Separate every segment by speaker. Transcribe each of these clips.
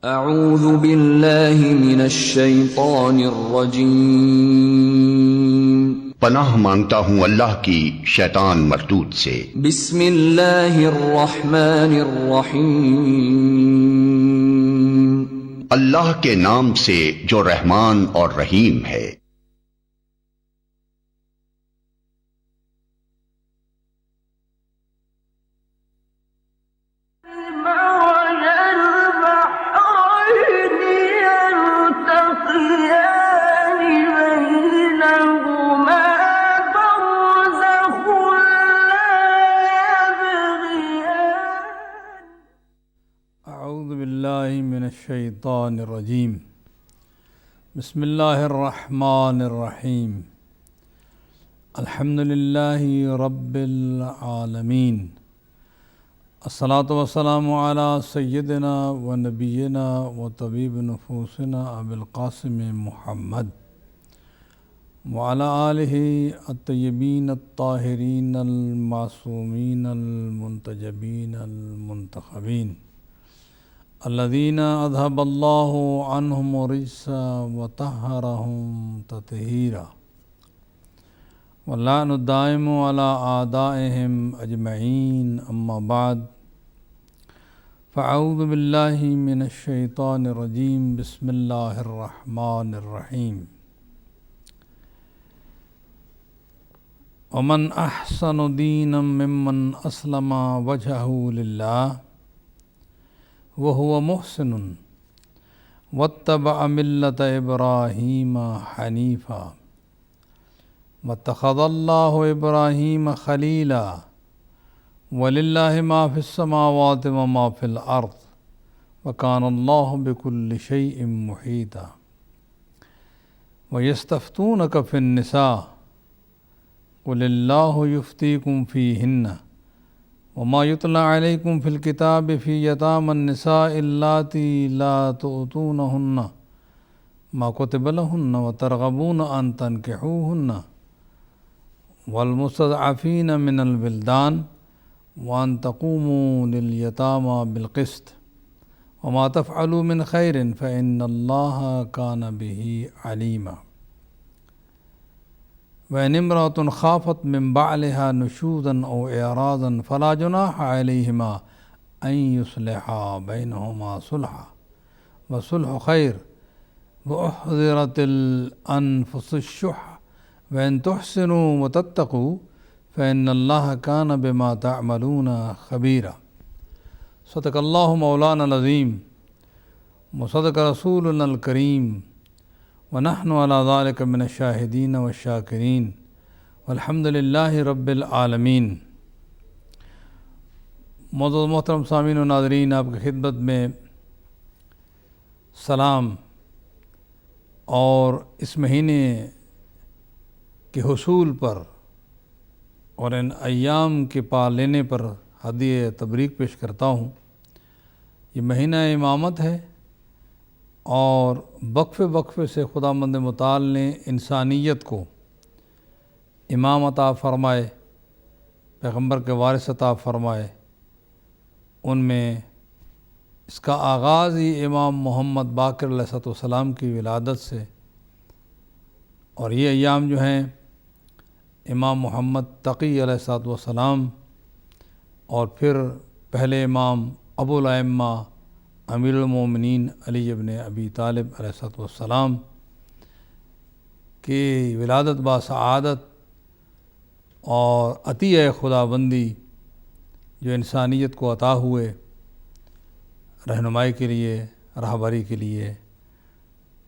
Speaker 1: اعوذ باللہ من الشیطان الرجیم۔
Speaker 2: پناہ مانگتا ہوں اللہ کی شیطان مردود سے۔
Speaker 1: بسم اللہ الرحمن الرحیم۔
Speaker 2: اللہ کے نام سے جو رحمان اور رحیم ہے۔
Speaker 3: من الشیطان الرجیم۔ بسم اللہ الرحمن الرحیم۔ الحمد للہ رب العالمین، الصلاۃ والسلام علی سیدنا و نبینا و طبیب نفوسنا ابی القاسم محمد وعلی آلہ الطیبین الطاہرین المعصومین المنتجبین المنتخبین الذین اذهب اللہ عنہم الرجس وطہرہم تطہیرا واللعن الدائم علی اعدائہم اجمعین، اما بعد فاعوذ باللہ من الشیطان الرجیم۔ بسم اللہ الرحمن الرحیم۔ ومن احسن دینا ممن اسلم وجہہ للہ وَهُوَ مُحْسِنٌ وَاتَّبَعَ مِلَّةَ إِبْرَاهِيمَ حَنِيفًا وَاتَّخَذَ اللَّهُ إِبْرَاهِيمَ خَلِيلًا وَلِلَّهِ مَا فِي السَّمَاوَاتِ وَمَا فِي الْأَرْضِ وَكَانَ اللَّهُ بِكُلِّ شَيْءٍ مُحِيطًا وَيَسْتَفْتُونَكَ فِي النِّسَاءِ قُلِ اللَّهُ يُفْتِيكُمْ فِيهِنَّ وما يتلى عليكم في الكتاب في يتامى النساء اللاتي لا تؤتونهن ما كتب لهن وترغبون أن تنكحوهن والمستضعفين من الولدان وأن تقوموا لليتامى بالقسط وما تفعلوا من خير فإن الله كان به عليما وإن امرأة خافت من بعلها نشوزا أو إعراضا فلا جناح عليهما أن يصلحا بينهما صلحا والصلح خير وأحضرت الأنفس الشح وإن تحسنوا وتتقوا فإن الله كان بما تعملون خبيرا۔ صدق الله مولانا العظيم وصدق رسولنا الكريم ونحن على ذلك من الشاہدین والشاکرین والحمد للہ رب العالمین۔ معزز محترم سامعین و ناظرین، آپ کی خدمت میں سلام۔ اور اس مہینے کے حصول پر اور ان ایام کے پا لینے پر ہدیہ تبریک پیش کرتا ہوں۔ یہ مہینہ امامت ہے اور وقفے سے خداوند متعال نے انسانیت کو امام عطا فرمائے، پیغمبر کے وارث عطا فرمائے۔ ان میں اس کا آغاز ہی امام محمد باقر علیہ السلام کی ولادت سے، اور یہ ایام جو ہیں امام محمد تقی علیہ السلام اور پھر پہلے امام ابو الائمہ امیر المومنین علی ابن ابی طالب علیہ السلام کی ولادت باسعادت اور عطیہ خداوندی جو انسانیت کو عطا ہوئے رہنمائی کے لیے، رہبری کے لیے،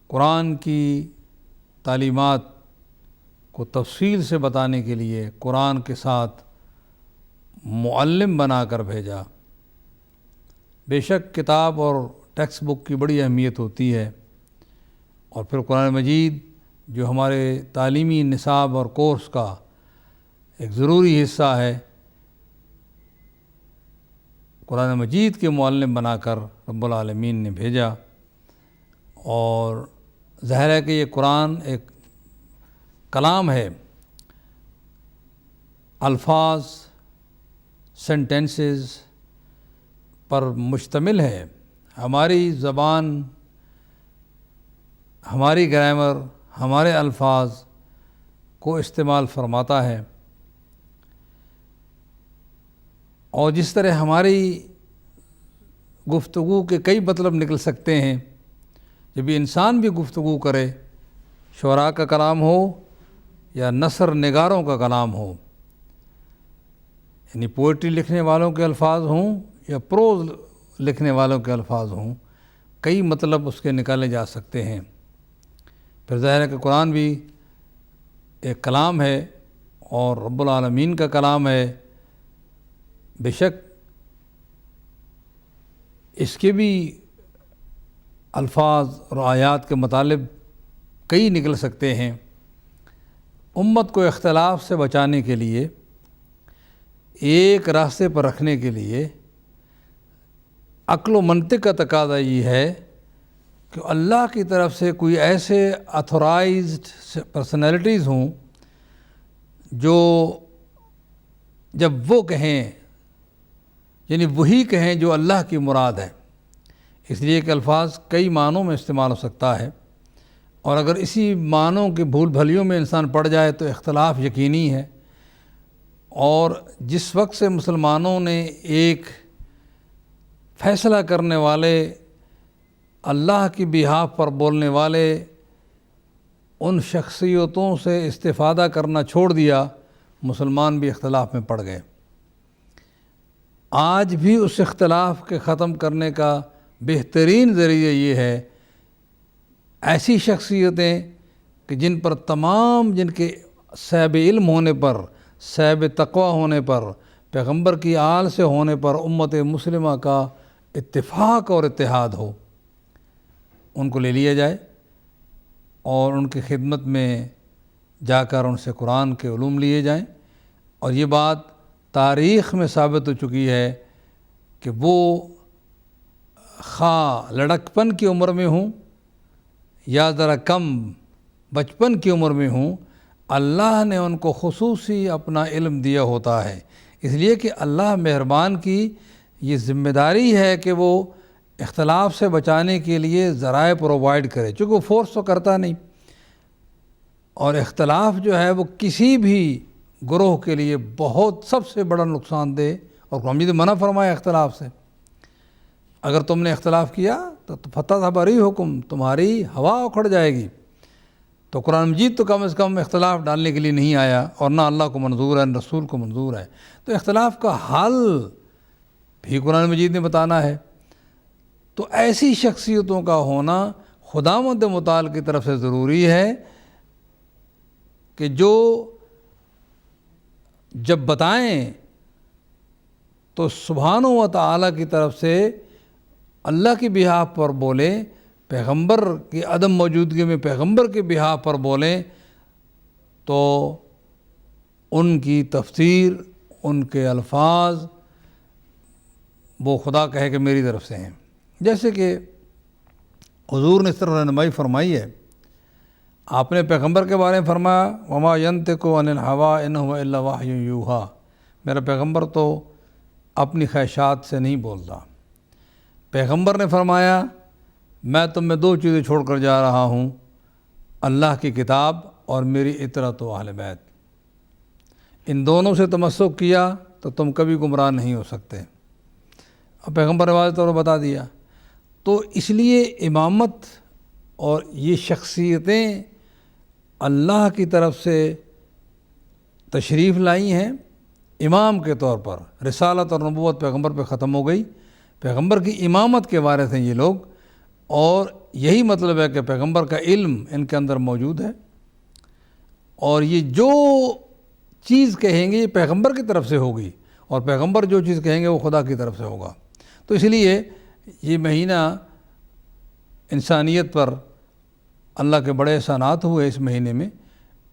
Speaker 3: قرآن کی تعلیمات کو تفصیل سے بتانے کے لیے، قرآن کے ساتھ معلم بنا کر بھیجا۔ بے شک کتاب اور ٹیکسٹ بک کی بڑی اہمیت ہوتی ہے، اور پھر قرآن مجید جو ہمارے تعلیمی نصاب اور کورس کا ایک ضروری حصہ ہے، قرآن مجید کے معلم بنا کر رب العالمین نے بھیجا۔ اور ظاہر ہے کہ یہ قرآن ایک کلام ہے، الفاظ، سینٹینسز پر مشتمل ہے، ہماری زبان، ہماری گرامر، ہمارے الفاظ کو استعمال فرماتا ہے، اور جس طرح ہماری گفتگو کے کئی مطلب نکل سکتے ہیں، جب یہ انسان بھی گفتگو کرے، شعراء کا کلام ہو یا نثر نگاروں کا کلام ہو، یعنی پوئٹری لکھنے والوں کے الفاظ ہوں یا پروز لکھنے والوں کے الفاظ ہوں، کئی مطلب اس کے نکالے جا سکتے ہیں۔ پھر ظاہر ہے کہ قرآن بھی ایک کلام ہے اور رب العالمین کا کلام ہے، بے شک اس کے بھی الفاظ اور آیات کے مطالب کئی نکل سکتے ہیں۔ امت کو اختلاف سے بچانے کے لیے، ایک راستے پر رکھنے کے لیے عقل و منطق کا تقاضا یہ ہے کہ اللہ کی طرف سے کوئی ایسے اتھورائزڈ پرسنالٹیز ہوں جو جب وہ کہیں، یعنی وہی کہیں جو اللہ کی مراد ہے۔ اس لیے کہ الفاظ کئی معنوں میں استعمال ہو سکتا ہے، اور اگر اسی معنوں کی بھول بھلیوں میں انسان پڑ جائے تو اختلاف یقینی ہے۔ اور جس وقت سے مسلمانوں نے ایک فیصلہ کرنے والے، اللہ کی بہاف پر بولنے والے ان شخصیتوں سے استفادہ کرنا چھوڑ دیا، مسلمان بھی اختلاف میں پڑ گئے۔ آج بھی اس اختلاف کے ختم کرنے کا بہترین ذریعہ یہ ہے، ایسی شخصیتیں کہ جن پر جن کے صاحب علم ہونے پر، صاحب تقوی ہونے پر، پیغمبر کی آل سے ہونے پر امت مسلمہ کا اتفاق اور اتحاد ہو، ان کو لے لیا جائے اور ان کی خدمت میں جا کر ان سے قرآن کے علوم لیے جائیں۔ اور یہ بات تاریخ میں ثابت ہو چکی ہے کہ وہ خواہ لڑکپن کی عمر میں ہوں یا ذرا کم بچپن کی عمر میں ہوں، اللہ نے ان کو خصوصی اپنا علم دیا ہوتا ہے۔ اس لیے کہ اللہ مہربان کی یہ ذمہ داری ہے کہ وہ اختلاف سے بچانے کے لیے ذرائع پرووائڈ کرے، چونکہ وہ فورس تو کرتا نہیں، اور اختلاف جو ہے وہ کسی بھی گروہ کے لیے بہت سب سے بڑا نقصان دہ، اور قرآن مجید منع فرمایا اختلاف سے۔ اگر تم نے اختلاف کیا تو فتح حکم، تمہاری ہوا اکھڑ جائے گی۔ تو قرآن مجید تو کم از کم اختلاف ڈالنے کے لیے نہیں آیا، اور نہ اللہ کو منظور ہے، نہ رسول کو منظور ہے۔ تو اختلاف کا حل بھی قرآن مجید نے بتانا ہے۔ تو ایسی شخصیتوں کا ہونا خداوند متعال کی طرف سے ضروری ہے کہ جو جب بتائیں تو سبحانہ و تعالیٰ کی طرف سے اللہ کی بہاف پر بولیں، پیغمبر کی عدم موجودگی میں پیغمبر کی بہاف پر بولیں، تو ان کی تفسیر، ان کے الفاظ وہ خدا کہے کہ میری طرف سے ہیں۔ جیسے کہ حضور نے اس طرح رہنمائی فرمائی ہے، آپ نے پیغمبر کے بارے میں فرمایا وما ينطق عن الهوى ان هو الا وحی یوحی، میرا پیغمبر تو اپنی خواہشات سے نہیں بولتا۔ پیغمبر نے فرمایا میں تم میں دو چیزیں چھوڑ کر جا رہا ہوں، اللہ کی کتاب اور میری اطرت و اہل بیت، ان دونوں سے تمسک کیا تو تم کبھی گمراہ نہیں ہو سکتے۔ اب پیغمبر نے واضح طور پر بتا دیا۔ تو اس لیے امامت اور یہ شخصیتیں اللہ کی طرف سے تشریف لائی ہیں امام کے طور پر۔ رسالت اور نبوت پیغمبر پہ ختم ہو گئی، پیغمبر کی امامت کے وارث ہیں یہ لوگ، اور یہی مطلب ہے کہ پیغمبر کا علم ان کے اندر موجود ہے، اور یہ جو چیز کہیں گے یہ پیغمبر کی طرف سے ہوگی، اور پیغمبر جو چیز کہیں گے وہ خدا کی طرف سے ہوگا۔ تو اس لیے یہ مہینہ انسانیت پر اللہ کے بڑے احسانات ہوئے اس مہینے میں،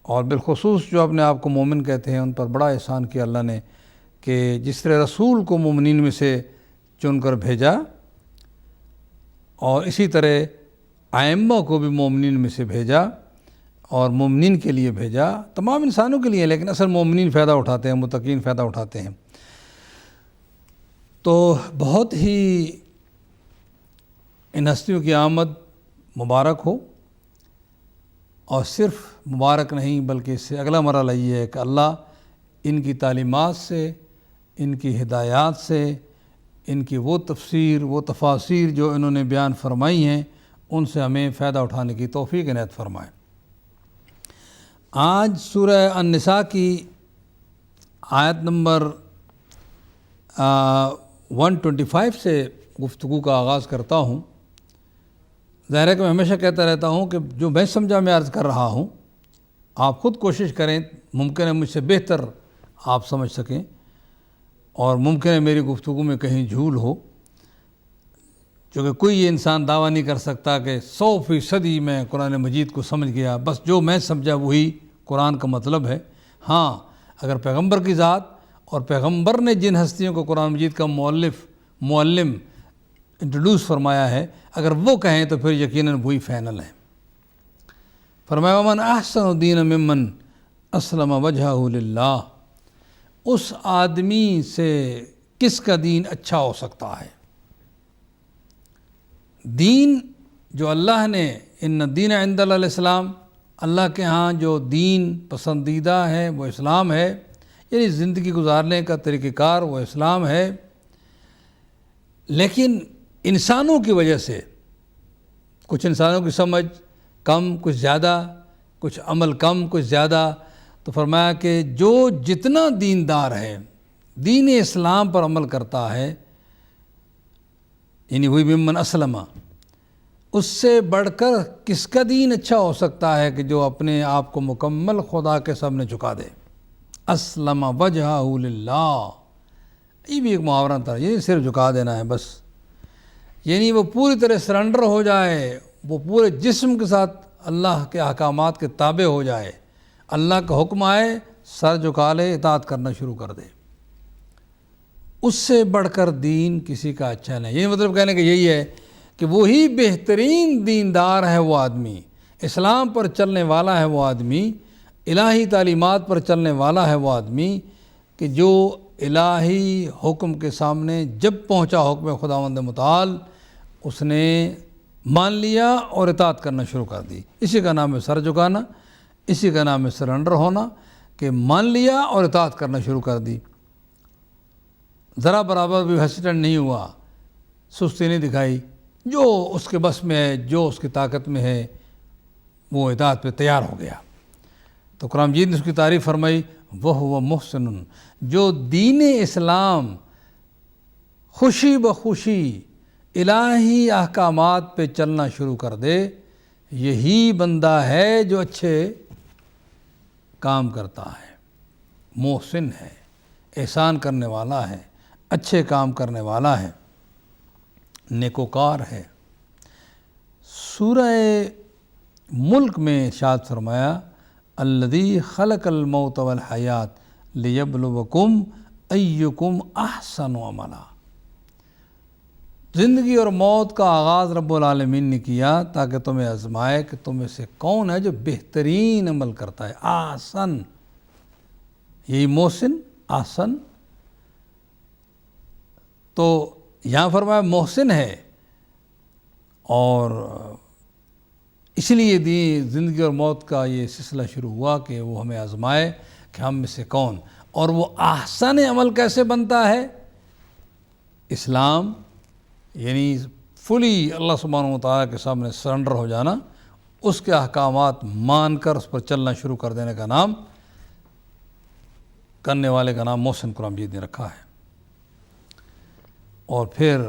Speaker 3: اور بالخصوص جو اپنے آپ کو مومن کہتے ہیں ان پر بڑا احسان کیا اللہ نے، کہ جس طرح رسول کو مومنین میں سے چن کر بھیجا، اور اسی طرح ائمہ کو بھی مومنین میں سے بھیجا، اور مومنین کے لیے بھیجا، تمام انسانوں کے لیے، لیکن اصل مومنین فائدہ اٹھاتے ہیں، متقین فائدہ اٹھاتے ہیں۔ تو بہت ہی ان ہستیوں کی آمد مبارک ہو، اور صرف مبارک نہیں بلکہ اس سے اگلا مرحلہ یہ ہے کہ اللہ ان کی تعلیمات سے، ان کی ہدایات سے، ان کی وہ تفسیر، وہ تفاسیر جو انہوں نے بیان فرمائی ہیں، ان سے ہمیں فائدہ اٹھانے کی توفیق عنایت فرمائے۔ آج سورہ النساء کی آیت نمبر 125 سے گفتگو کا آغاز کرتا ہوں۔ ظاہر ہے کہ میں ہمیشہ کہتا رہتا ہوں کہ جو میں سمجھا میں عرض کر رہا ہوں، آپ خود کوشش کریں، ممکن ہے مجھ سے بہتر آپ سمجھ سکیں، اور ممکن ہے میری گفتگو میں کہیں جھول ہو، چونکہ کوئی یہ انسان دعویٰ نہیں کر سکتا کہ 100% میں قرآن مجید کو سمجھ گیا، بس جو میں سمجھا وہی قرآن کا مطلب ہے۔ ہاں، اگر پیغمبر کی ذات اور پیغمبر نے جن ہستیوں کو قرآن مجید کا معلم انٹروڈیوس فرمایا ہے، اگر وہ کہیں تو پھر یقیناً وہی فائنل ہے۔ فرمایا ومن احسن دینا ممن اسلم وجہہ للہ، اس آدمی سے کس کا دین اچھا ہو سکتا ہے؟ دین جو اللہ نے، ان الدین عند اللہ الاسلام، اللہ کے ہاں جو دین پسندیدہ ہے وہ اسلام ہے، یعنی زندگی گزارنے کا طریقہ کار وہ اسلام ہے۔ لیکن انسانوں کی وجہ سے کچھ انسانوں کی سمجھ کم، کچھ زیادہ، کچھ عمل کم، کچھ زیادہ، تو فرمایا کہ جو جتنا دیندار ہے، دین اسلام پر عمل کرتا ہے، یعنی وہی ممن اسلم، اس سے بڑھ کر کس کا دین اچھا ہو سکتا ہے کہ جو اپنے آپ کو مکمل خدا کے سامنے جھکا دے۔ اسلم وجہہ للہ، یہ بھی ایک محاورہ تھا، یہ صرف جھکا دینا ہے بس، یعنی وہ پوری طرح سرنڈر ہو جائے، وہ پورے جسم کے ساتھ اللہ کے احکامات کے تابع ہو جائے، اللہ کا حکم آئے سر جھکا لے، اطاعت کرنا شروع کر دے۔ اس سے بڑھ کر دین کسی کا اچھا نہیں۔ یہ مطلب کہنے کا یہی ہے کہ وہی بہترین دیندار ہے وہ آدمی، اسلام پر چلنے والا ہے وہ آدمی، الہی تعلیمات پر چلنے والا ہے وہ آدمی کہ جو الہی حکم کے سامنے جب پہنچا حکم خداوند متعال، اس نے مان لیا اور اطاعت کرنا شروع کر دی۔ اسی کا نام ہے سر جھکانا، اسی کا نام ہے سرنڈر ہونا، کہ مان لیا اور اطاعت کرنا شروع کر دی۔ ذرا برابر بھی ہیسیٹنٹ نہیں ہوا، سستی نہیں دکھائی، جو اس کے بس میں ہے، جو اس کی طاقت میں ہے، وہ اطاعت پہ تیار ہو گیا۔ تو قرآن مجید نے اس کی تعریف فرمائی، وَهُوَ مُحْسِنٌ، جو دین اسلام خوشی بخوشی الہی احکامات پہ چلنا شروع کر دے، یہی بندہ ہے جو اچھے کام کرتا ہے، محسن ہے، احسان کرنے والا ہے، اچھے کام کرنے والا ہے، نیکوکار ہے۔ سورہ ملک میں ارشاد فرمایا الذی خلق الموت والحیات لیبلوکم ایکم احسن عملا، زندگی اور موت کا آغاز رب العالمین نے کیا تاکہ تمہیں آزمائے کہ تم میں سے کون ہے جو بہترین عمل کرتا ہے۔ احسن، یہی محسن، احسن، تو یہاں فرمایا محسن ہے، اور اس لیے زندگی اور موت کا یہ سلسلہ شروع ہوا کہ وہ ہمیں آزمائے کہ ہم میں سے کون، اور وہ احسن عمل کیسے بنتا ہے؟ اسلام، یعنی فلی اللہ سبحانہ و تعالیٰ کے سامنے سرنڈر ہو جانا، اس کے احکامات مان کر اس پر چلنا شروع کر دینے کا نام، کرنے والے کا نام محسن قرآن مجید نے رکھا ہے۔ اور پھر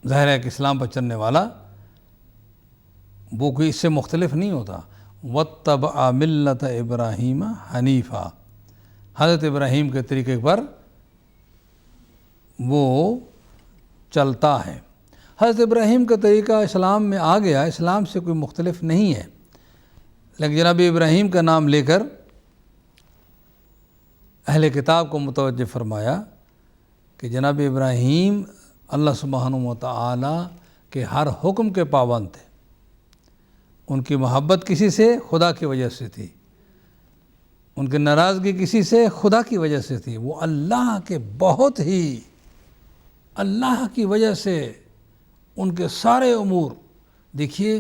Speaker 3: ظاہر ہے کہ اسلام پر چلنے والا وہ کوئی اس سے مختلف نہیں ہوتا۔ وَاتَّبَعَ مِلَّةَ إِبْرَاهِيمَ حَنِيفًا، حضرت ابراہیم کے طریقے پر وہ چلتا ہے۔ حضرت ابراہیم کا طریقہ اسلام میں آ گیا، اسلام سے کوئی مختلف نہیں ہے، لیکن جناب ابراہیم کا نام لے کر اہل کتاب کو متوجہ فرمایا کہ جناب ابراہیم اللہ سبحانہ و تعالی کے ہر حکم کے پابند تھے، ان کی محبت کسی سے خدا کی وجہ سے تھی، ان کی ناراضگی کسی سے خدا کی وجہ سے تھی، وہ اللہ کے بہت ہی اللہ کی وجہ سے ان کے سارے امور دیکھیے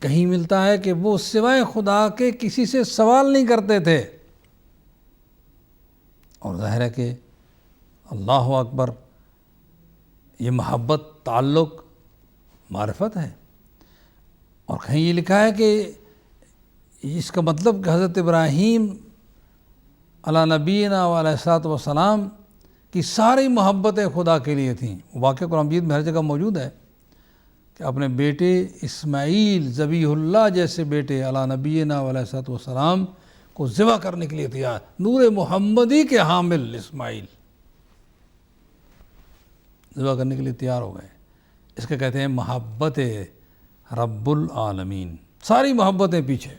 Speaker 3: کہیں ملتا ہے کہ وہ سوائے خدا کے کسی سے سوال نہیں کرتے تھے، اور ظاہر ہے کہ اللہ اکبر، یہ محبت، تعلق، معرفت ہے۔ اور کہیں یہ لکھا ہے کہ اس کا مطلب کہ حضرت ابراہیم علی نبینا علیہ الصلوۃ والسلام کی ساری محبتیں خدا کے لیے تھیں۔ واقعہ قرآن مجید میں ہر جگہ موجود ہے کہ اپنے بیٹے اسماعیل ذبیح اللہ جیسے بیٹے علی نبینا علیہ الصلوۃ والسلام کو ذبح کرنے کے لیے تیار، نور محمدی کے حامل اسماعیل ذبح کرنے کے لیے تیار ہو گئے۔ اس کے کہتے ہیں محبت رب العالمین، ساری محبتیں پیچھے،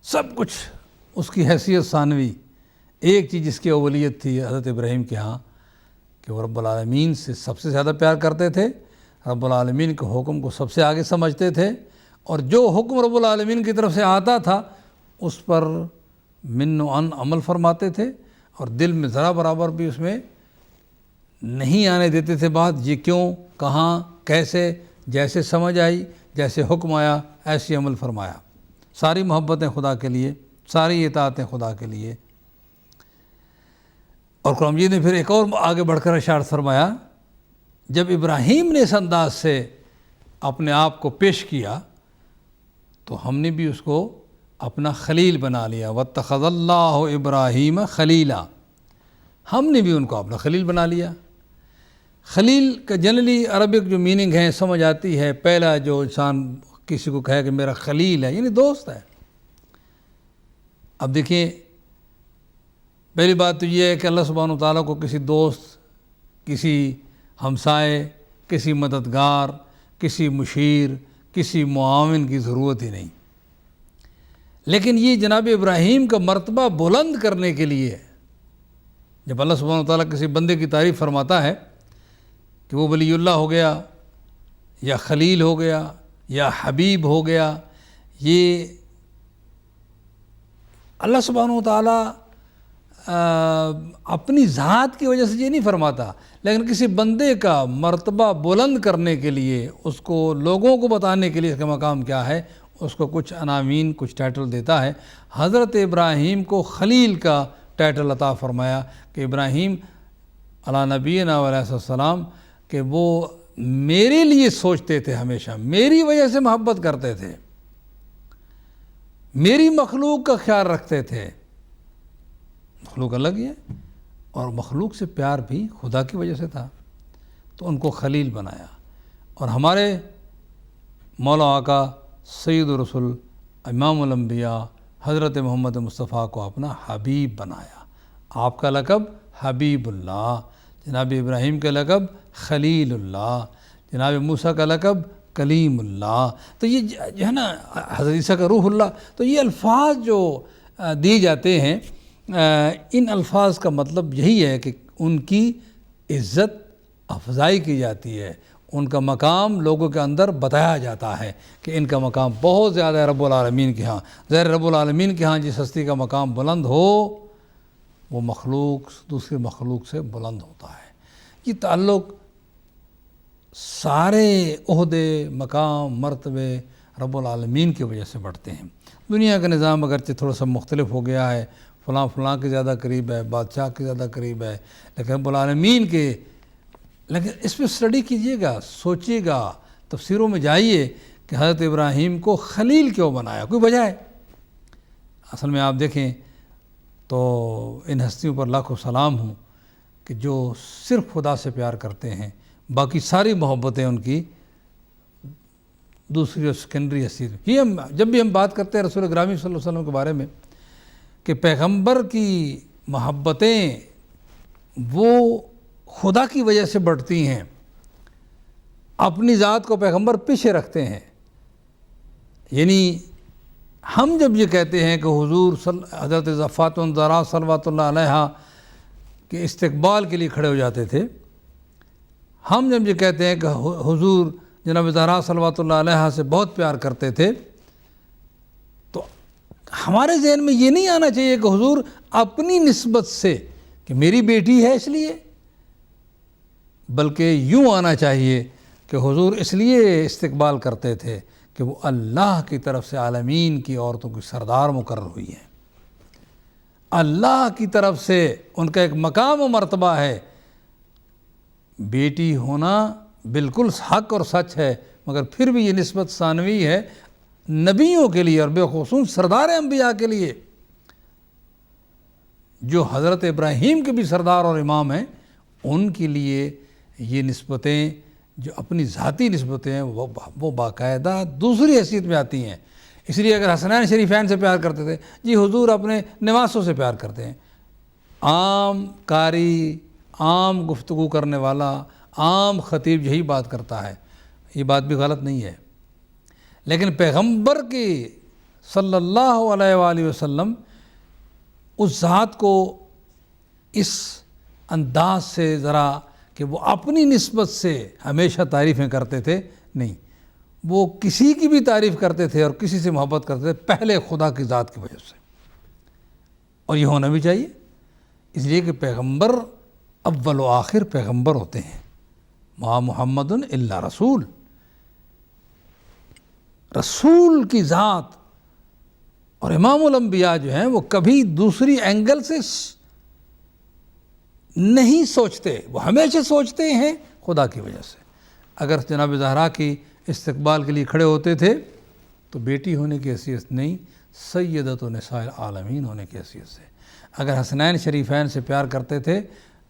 Speaker 3: سب کچھ اس کی حیثیت ثانوی۔ ایک چیز جس کی اولیت تھی حضرت ابراہیم کے ہاں کہ وہ رب العالمین سے سب سے زیادہ پیار کرتے تھے، رب العالمین کے حکم کو سب سے آگے سمجھتے تھے، اور جو حکم رب العالمین کی طرف سے آتا تھا اس پر من و عن عمل فرماتے تھے، اور دل میں ذرا برابر بھی اس میں نہیں آنے دیتے تھے بات، یہ کیوں، کہاں، کیسے، جیسے سمجھ آئی، جیسے حکم آیا ایسی عمل فرمایا۔ ساری محبتیں خدا کے لیے، ساری اطاعتیں خدا کے لیے۔ اور قرآن مجید نے پھر ایک اور آگے بڑھ کر ارشاد فرمایا، جب ابراہیم نے اس انداز سے اپنے آپ کو پیش کیا تو ہم نے بھی اس کو اپنا خلیل بنا لیا۔ واتخذ اللہ ابراہیم خلیلا، ہم نے بھی ان کو اپنا خلیل بنا لیا۔ خلیل کا جنرلی عربک جو میننگ ہے سمجھ آتی ہے، پہلا جو انسان کسی کو کہے کہ میرا خلیل ہے، یعنی دوست ہے۔ اب دیکھیں، پہلی بات تو یہ ہے کہ اللہ سبحانہ وتعالیٰ کو کسی دوست، کسی ہمسائے، کسی مددگار، کسی مشیر، کسی معاون کی ضرورت ہی نہیں۔ لیکن یہ جناب ابراہیم کا مرتبہ بلند کرنے کے لیے جب اللہ سبحانہ وتعالیٰ کسی بندے کی تعریف فرماتا ہے کہ وہ ولی اللہ ہو گیا یا خلیل ہو گیا یا حبیب ہو گیا، یہ اللہ سبحانہ وتعالیٰ اپنی ذات کی وجہ سے یہ نہیں فرماتا، لیکن کسی بندے کا مرتبہ بلند کرنے کے لیے، اس کو لوگوں کو بتانے کے لیے اس کا مقام کیا ہے، اس کو کچھ عناوین، کچھ ٹائٹل دیتا ہے۔ حضرت ابراہیم کو خلیل کا ٹائٹل عطا فرمایا کہ ابراہیم علی نبینا علیہ السلام کہ وہ میرے لیے سوچتے تھے، ہمیشہ میری وجہ سے محبت کرتے تھے، میری مخلوق کا خیال رکھتے تھے۔ مخلوق الگ ہی ہے، اور مخلوق سے پیار بھی خدا کی وجہ سے تھا، تو ان کو خلیل بنایا۔ اور ہمارے مولا آقا سید الرسول امام الانبیاء حضرت محمد مصطفیٰ کو اپنا حبیب بنایا۔ آپ کا لقب حبیب اللہ، جناب ابراہیم کا لقب خلیل اللہ، جناب موسیٰ کا لقب کلیم اللہ۔ تو یہ جو ہے نا حضرت عیسیٰ کا روح اللہ، تو یہ الفاظ جو دیے جاتے ہیں، ان الفاظ کا مطلب یہی ہے کہ ان کی عزت افزائی کی جاتی ہے، ان کا مقام لوگوں کے اندر بتایا جاتا ہے کہ ان کا مقام بہت زیادہ ہے رب العالمین کے ہاں۔ ظاہر رب العالمین کے ہاں جس ہستی کا مقام بلند ہو وہ مخلوق دوسری مخلوق سے بلند ہوتا ہے۔ یہ تعلق سارے عہدے، مقام، مرتبے رب العالمین کی وجہ سے بڑھتے ہیں۔ دنیا کا نظام اگرچہ تھوڑا سا مختلف ہو گیا ہے، فلاں فلاں کے زیادہ قریب ہے، بادشاہ کے زیادہ قریب ہے، لیکن رب العالمین کے، لیکن اس پہ اسٹڈی کیجئے گا، سوچیے گا، تفسیروں میں جائیے کہ حضرت ابراہیم کو خلیل کیوں بنایا، کوئی وجہ ہے؟ اصل میں آپ دیکھیں تو ان ہستیوں پر لاکھوں سلام ہوں کہ جو صرف خدا سے پیار کرتے ہیں، باقی ساری محبتیں ان کی دوسری اور سیکنڈری حیثیت۔ یہ ہم جب بھی ہم بات کرتے ہیں رسول گرامی صلی اللہ علیہ وسلم کے بارے میں کہ پیغمبر کی محبتیں وہ خدا کی وجہ سے بڑھتی ہیں، اپنی ذات کو پیغمبر پیچھے رکھتے ہیں۔ یعنی ہم جب یہ کہتے ہیں کہ حضور حضرت فاطمہ الزہراء صلوات اللہ علیہا کے استقبال کے لیے کھڑے ہو جاتے تھے، ہم جب یہ کہتے ہیں کہ حضور جناب زہرا صلوات اللہ علیہا سے بہت پیار کرتے تھے، تو ہمارے ذہن میں یہ نہیں آنا چاہیے کہ حضور اپنی نسبت سے کہ میری بیٹی ہے اس لیے، بلکہ یوں آنا چاہیے کہ حضور اس لیے استقبال کرتے تھے کہ وہ اللہ کی طرف سے عالمین کی عورتوں کی سردار مقرر ہوئی ہیں، اللہ کی طرف سے ان کا ایک مقام و مرتبہ ہے۔ بیٹی ہونا بالکل حق اور سچ ہے، مگر پھر بھی یہ نسبت ثانوی ہے نبیوں کے لیے اور بالخصوص سردار انبیاء کے لیے، جو حضرت ابراہیم کے بھی سردار اور امام ہیں۔ ان کے لیے یہ نسبتیں جو اپنی ذاتی نسبتیں ہیں وہ باقاعدہ دوسری حیثیت میں آتی ہیں۔ اس لیے اگر حسنین شریفین سے پیار کرتے تھے، جی حضور اپنے نواسوں سے پیار کرتے ہیں۔ عام قاری، عام گفتگو کرنے والا، عام خطیب یہی بات کرتا ہے، یہ بات بھی غلط نہیں ہے، لیکن پیغمبر کی صلی اللہ علیہ وآلہ وسلم اس ذات کو اس انداز سے ذرا کہ وہ اپنی نسبت سے ہمیشہ تعریفیں کرتے تھے نہیں، وہ کسی کی بھی تعریف کرتے تھے اور کسی سے محبت کرتے تھے پہلے خدا کی ذات کی وجہ سے، اور یہ ہونا بھی چاہیے، اس لیے کہ پیغمبر اول و آخر پیغمبر ہوتے ہیں، ما محمد الا رسول، رسول کی ذات اور امام الانبیاء جو ہیں وہ کبھی دوسری اینگل سے نہیں سوچتے، وہ ہمیشہ سوچتے ہیں خدا کی وجہ سے۔ اگر جناب زہرا کی استقبال کے لیے کھڑے ہوتے تھے تو بیٹی ہونے کی حیثیت نہیں، سیدۃ نساء العالمین ہونے کی حیثیت سے۔ اگر حسنین شریفین سے پیار کرتے تھے،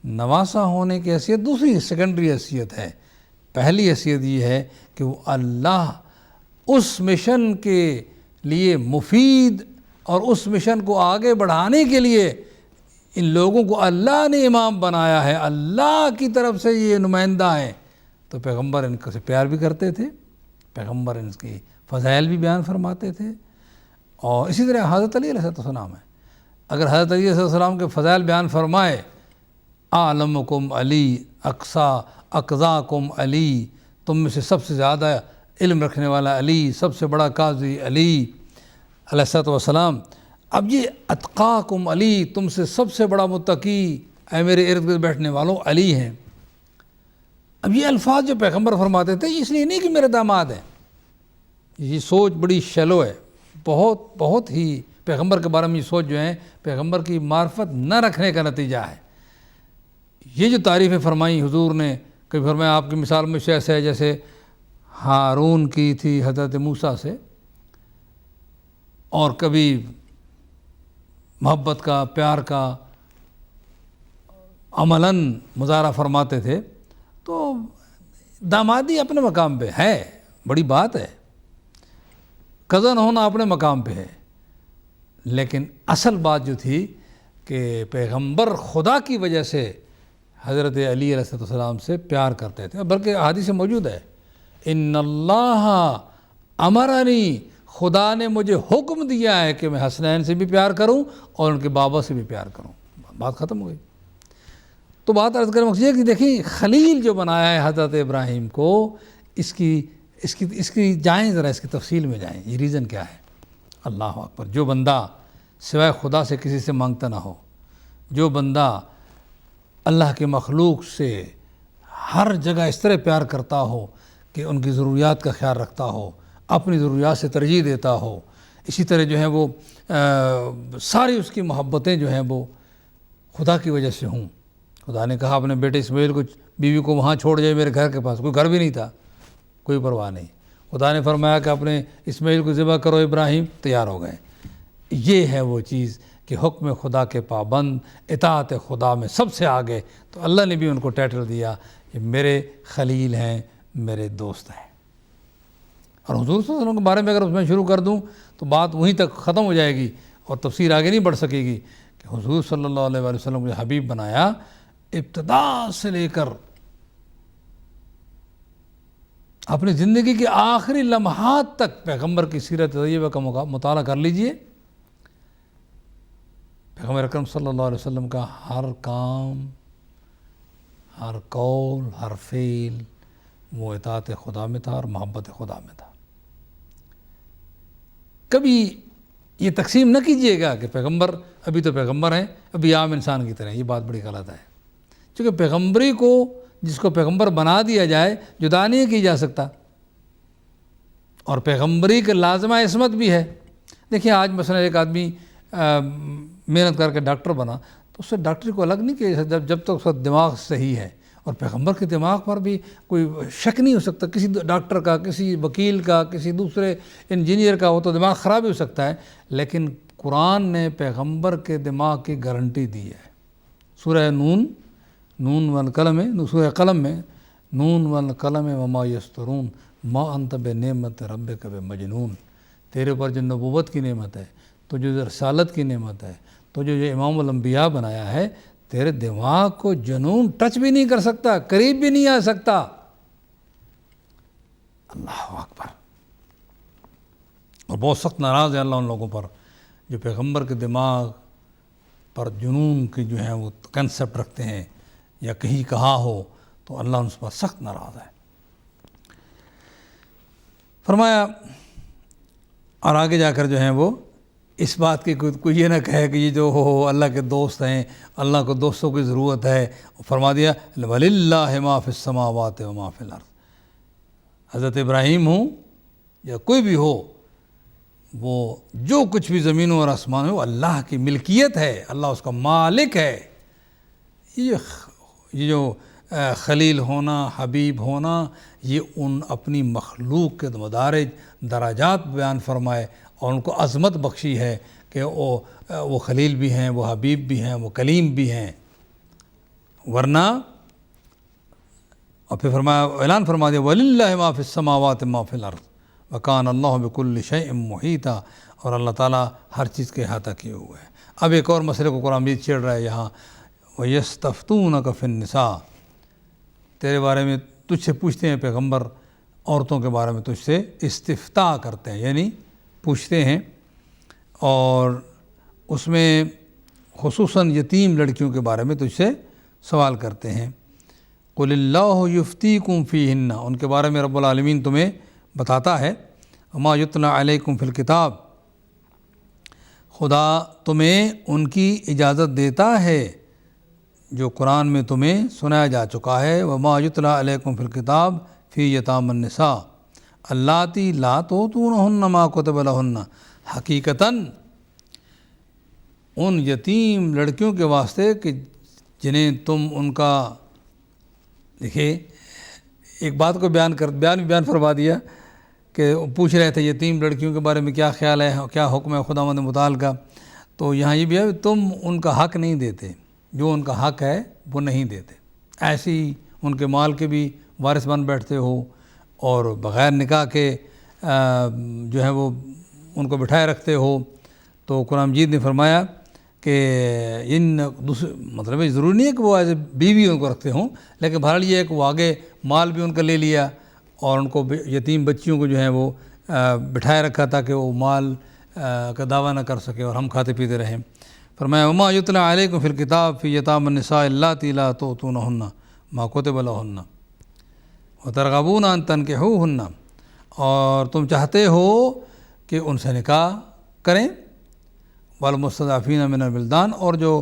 Speaker 3: نواسہ ہونے کی حیثیت دوسری سیکنڈری حیثیت ہے، پہلی حیثیت یہ ہے کہ وہ اللہ اس مشن کے لیے مفید اور اس مشن کو آگے بڑھانے کے لیے ان لوگوں کو اللہ نے امام بنایا ہے، اللہ کی طرف سے یہ نمائندہ ہیں، تو پیغمبر ان سے پیار بھی کرتے تھے، پیغمبر ان کی فضائل بھی بیان فرماتے تھے۔ اور اسی طرح حضرت علی علیہ السلام ہے، اگر حضرت علی علیہ السلام کے فضائل بیان فرمائے، اعلمکم علی اقضاکم علی، تم میں سے سب سے زیادہ علم رکھنے والا علی، سب سے بڑا قاضی علی علیہ السلام، اب یہ اتقاکم علی، تم سے سب سے بڑا متقی اے میرے ارد گرد بیٹھنے والوں علی ہیں۔ اب یہ الفاظ جو پیغمبر فرماتے تھے اس لیے نہیں کہ میرے داماد ہیں، یہ سوچ بڑی شیلو ہے، بہت ہی پیغمبر کے بارے میں یہ سوچ جو ہے پیغمبر کی معرفت نہ رکھنے کا نتیجہ ہے۔ یہ جو تعریفیں فرمائی حضور نے، کبھی فرمایا آپ کی مثال میں ایسے ہے جیسے ہارون کی تھی حضرت موسیٰ سے، اور کبھی محبت کا، پیار کا عملاً مظاہرہ فرماتے تھے، تو دامادی اپنے مقام پہ ہے، بڑی بات ہے، کزن ہونا اپنے مقام پہ ہے، لیکن اصل بات جو تھی کہ پیغمبر خدا کی وجہ سے حضرت علی علیہ السلام سے پیار کرتے تھے، بلکہ حدیث میں موجود ہے، ان اللہ امرنی، خدا نے مجھے حکم دیا ہے کہ میں حسنین سے بھی پیار کروں اور ان کے بابا سے بھی پیار کروں، بات ختم ہو گئی۔ تو بات عرض کرنے مقصد یہ کہ دیکھیں خلیل جو بنایا ہے حضرت ابراہیم کو، اس کی جائیں ذرا اس کی تفصیل میں جائیں، یہ ریزن کیا ہے؟ اللہ اکبر، جو بندہ سوائے خدا سے کسی سے مانگتا نہ ہو، جو بندہ اللہ کے مخلوق سے ہر جگہ اس طرح پیار کرتا ہو کہ ان کی ضروریات کا خیال رکھتا ہو، اپنی ضروریات سے ترجیح دیتا ہو، اسی طرح جو ہے وہ ساری اس کی محبتیں جو ہیں وہ خدا کی وجہ سے ہوں۔ خدا نے کہا اپنے بیٹے اسماعیل کو، بیوی کو وہاں چھوڑ جائے، میرے گھر کے پاس، کوئی گھر بھی نہیں تھا، کوئی پرواہ نہیں۔ خدا نے فرمایا کہ اپنے اسماعیل کو ذبح کرو، ابراہیم تیار ہو گئے۔ یہ ہے وہ چیز کہ حکم خدا کے پابند، اطاعت خدا میں سب سے آگے، تو اللہ نے بھی ان کو ٹائٹل دیا کہ میرے خلیل ہیں، میرے دوست ہیں۔ اور حضور صلی اللہ علیہ وسلم کے بارے میں اگر اس میں شروع کر دوں تو بات وہیں تک ختم ہو جائے گی اور تفسیر آگے نہیں بڑھ سکے گی کہ حضور صلی اللہ علیہ وسلم کو حبیب بنایا، ابتدا سے لے کر اپنی زندگی کے آخری لمحات تک پیغمبر کی سیرت طیبہ کا مطالعہ کر لیجئے۔ پیغمبر اکرم صلی اللہ علیہ وسلم کا ہر کام، ہر قول، ہر فعل وہ اطاعت خدا میں تھا اور محبت خدا میں تھا۔ کبھی یہ تقسیم نہ کیجئے گا کہ پیغمبر ابھی تو پیغمبر ہیں، ابھی عام انسان کی طرح، یہ بات بڑی غلط ہے، چونکہ پیغمبری کو جس کو پیغمبر بنا دیا جائے جدا نہیں کی جا سکتا، اور پیغمبری کا لازمہ عصمت بھی ہے۔ دیکھیں آج مثلا ایک آدمی محنت کر کے ڈاکٹر بنا تو اس سے ڈاکٹری کو الگ نہیں کیا جا سکتا جب تک اس کا دماغ صحیح ہے، اور پیغمبر کے دماغ پر بھی کوئی شک نہیں ہو سکتا، کسی ڈاکٹر کا، کسی وکیل کا، کسی دوسرے انجینئر کا، وہ تو دماغ خراب ہی ہو سکتا ہے، لیکن قرآن نے پیغمبر کے دماغ کی گارنٹی دی ہے۔ سورہ نون والقلم میں، سورہ قلم میں، نون والقلم وما یسطرون ما انت بنعمت ربک بمجنون، تیرے پر جو نبوت کی نعمت ہے، تو جو رسالت کی نعمت ہے، تو جو امام الانبیاء بنایا ہے، تیرے دماغ کو جنون ٹچ بھی نہیں کر سکتا، قریب بھی نہیں آ سکتا۔ اللہ اکبر۔ اور بہت سخت ناراض ہے اللہ ان لوگوں پر جو پیغمبر کے دماغ پر جنون کی جو ہے وہ کنسپٹ رکھتے ہیں، یا کہیں کہا ہو تو اللہ ان پر سخت ناراض ہے۔ فرمایا اور آگے جا کر جو ہیں وہ اس بات کی کوئی یہ نہ کہے کہ یہ جو ہو اللہ کے دوست ہیں، اللہ کو دوستوں کی ضرورت ہے، فرما دیا وَلِلَّهِ مَا فِي السَّمَاوَاتِ وَمَا فِي الْأَرْضِ۔ حضرت ابراہیم ہوں یا کوئی بھی ہو، وہ جو کچھ بھی زمینوں اور آسمان میں وہ اللہ کی ملکیت ہے، اللہ اس کا مالک ہے۔ یہ جو خلیل ہونا، حبیب ہونا، یہ ان اپنی مخلوق کے مدارج درجات بیان فرمائے اور ان کو عظمت بخشی ہے کہ وہ خلیل بھی ہیں، وہ حبیب بھی ہیں، وہ کلیم بھی ہیں۔ ورنہ اور پھر فرمایا، اعلان فرما دیا وَلِلَّهِ مَا فِي السَّمَاوَاتِ مَا فِي الْأَرْضِ وَكَانَ اللَّهُ بِكُلِّ شَيْءٍ مُحِيطًا، اور اللہ تعالیٰ ہر چیز کے احاطہ کیے ہوئے ہے۔ اب ایک اور مسئلے کو قرآن مجید چھیڑ رہا ہے یہاں، وَيَسْتَفْتُونَكَ فِي النِّسَاءِ، تیرے بارے میں تجھ سے پوچھتے ہیں پیغمبر، عورتوں کے بارے میں تجھ سے استفتاء کرتے ہیں، یعنی پوچھتے ہیں، اور اس میں خصوصاً یتیم لڑکیوں کے بارے میں تجھ سے سوال کرتے ہیں۔ قُلِ اللَّهُ يُفْتِيكُمْ فِيهِنَّ، ان کے بارے میں رب العالمین تمہیں بتاتا ہے، وَمَا يُتْلَىٰ عَلَيْكُمْ فِي الْكِتَابِ، خدا تمہیں ان کی اجازت دیتا ہے جو قرآن میں تمہیں سنایا جا چکا ہے، وَمَا يُتْلَىٰ عَلَيْكُمْ فِي الْكِتَابِ فِي يَتَامَى النِّسَاءِ اللَّاتِي لَا تُؤْتُونَهُنَّ مَا كُتِبَ لَهُنَّ، حقیقتاً ان یتیم لڑکیوں کے واسطے کہ جنہیں تم ان کا، دیکھیے ایک بات کو بیان فرما دیا کہ پوچھ رہے تھے یتیم لڑکیوں کے بارے میں کیا خیال ہے، کیا حکم ہے خداوند متعال کا، تو یہاں یہ بھی ہے تم ان کا حق نہیں دیتے، جو ان کا حق ہے وہ نہیں دیتے، ایسی ان کے مال کے بھی وارث بن بیٹھتے ہو، اور بغیر نکاح کے جو ہے وہ ان کو بٹھائے رکھتے ہو۔ تو قرآن مجید نے فرمایا کہ مطلب ضروری نہیں ہے کہ وہ ایز اے بیوی ان کو رکھتے ہوں، لیکن بہرحال یہ ہے کہ وہ آگے مال بھی ان کا لے لیا اور ان کو یتیم بچیوں کو جو ہے وہ بٹھائے رکھا تھا کہ وہ مال کا دعویٰ نہ کر سکے اور ہم کھاتے پیتے رہیں۔ فرمایا وَمَا يُتْلَىٰ عَلَيْكُمْ فِي الْكِتَابِ فِي يَتَامَى النِّسَاءِ اللَّاتِي لَا تُؤْتُونَهُنَّ مَا كُتِبَ لَهُنَّ وَتَرْغَبُونَ أَن تَنكِحُوهُنَّ، اور تم چاہتے ہو کہ ان سے نکاح کریں، وَالْمُسْتَضْعَفِينَ مِنَ الْوِلْدَانِ، اور جو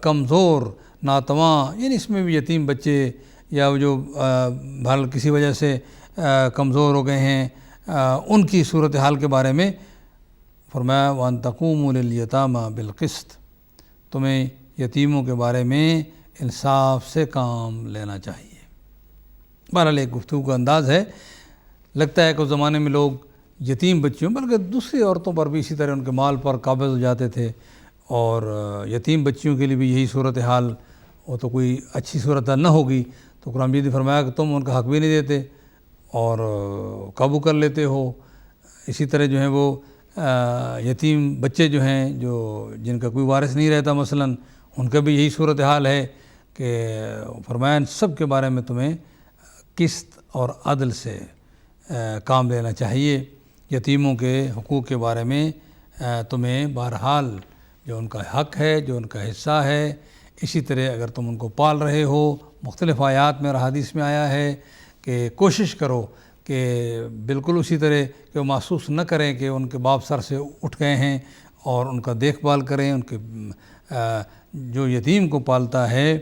Speaker 3: کمزور ناتواں، یعنی اس میں بھی یتیم بچے یا جو کسی وجہ سے کمزور ہو گئے ہیں، ان کی صورتحال کے بارے میں فرمایا وَأَن تَقُومُوا لِلْيَتَامَى بِالْقِسْطِ، تمہیں یتیموں کے بارے میں انصاف سے کام لینا چاہیے۔ بہرحال ایک گفتگو کا انداز ہے، لگتا ہے کہ اس زمانے میں لوگ یتیم بچیوں بلکہ دوسری عورتوں پر بھی اسی طرح ان کے مال پر قابض ہو جاتے تھے، اور یتیم بچیوں کے لیے بھی یہی صورتحال، وہ تو کوئی اچھی صورتحال نہ ہوگی، تو قرآن مجید نے فرمایا کہ تم ان کا حق بھی نہیں دیتے اور قابو کر لیتے ہو۔ اسی طرح جو ہیں وہ یتیم بچے جو ہیں جن کا کوئی وارث نہیں رہتا مثلاً، ان کا بھی یہی صورتحال ہے کہ فرمایا سب کے بارے میں تمہیں قسط اور عدل سے کام لینا چاہیے۔ یتیموں کے حقوق کے بارے میں تمہیں بہرحال جو ان کا حق ہے، جو ان کا حصہ ہے، اسی طرح اگر تم ان کو پال رہے ہو، مختلف آیات میں اور حدیث میں آیا ہے کہ کوشش کرو کہ بالکل اسی طرح کہ وہ محسوس نہ کریں کہ ان کے باپ سر سے اٹھ گئے ہیں، اور ان کا دیکھ بھال کریں، ان کے جو یتیم کو پالتا ہے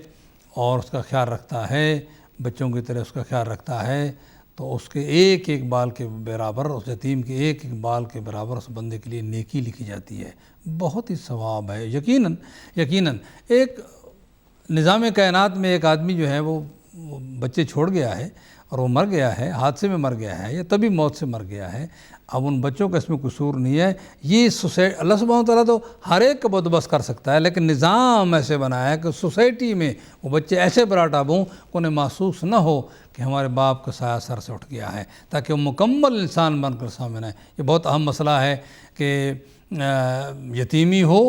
Speaker 3: اور اس کا خیال رکھتا ہے بچوں کی طرح اس کا خیال رکھتا ہے تو اس کے ایک ایک بال کے برابر، اس یتیم کے ایک ایک بال کے برابر اس بندے کے لیے نیکی لکھی جاتی ہے، بہت ہی ثواب ہے۔ یقیناً ایک نظام کائنات میں ایک آدمی جو ہے وہ بچے چھوڑ گیا ہے اور وہ مر گیا ہے، حادثے میں مر گیا ہے یا طبی موت سے مر گیا ہے، اب ان بچوں کا اس میں قصور نہیں ہے۔ یہ اللہ سبحانہ وتعالیٰ تو ہر ایک کا بندوبست کر سکتا ہے، لیکن نظام ایسے بنایا ہے کہ سوسائٹی میں وہ بچے ایسے براٹاب ہوں کہ انہیں محسوس نہ ہو کہ ہمارے باپ کا سایہ سر سے اٹھ گیا ہے، تاکہ وہ مکمل انسان بن کر سامنے آئے۔ یہ بہت اہم مسئلہ ہے کہ یتیمی ہو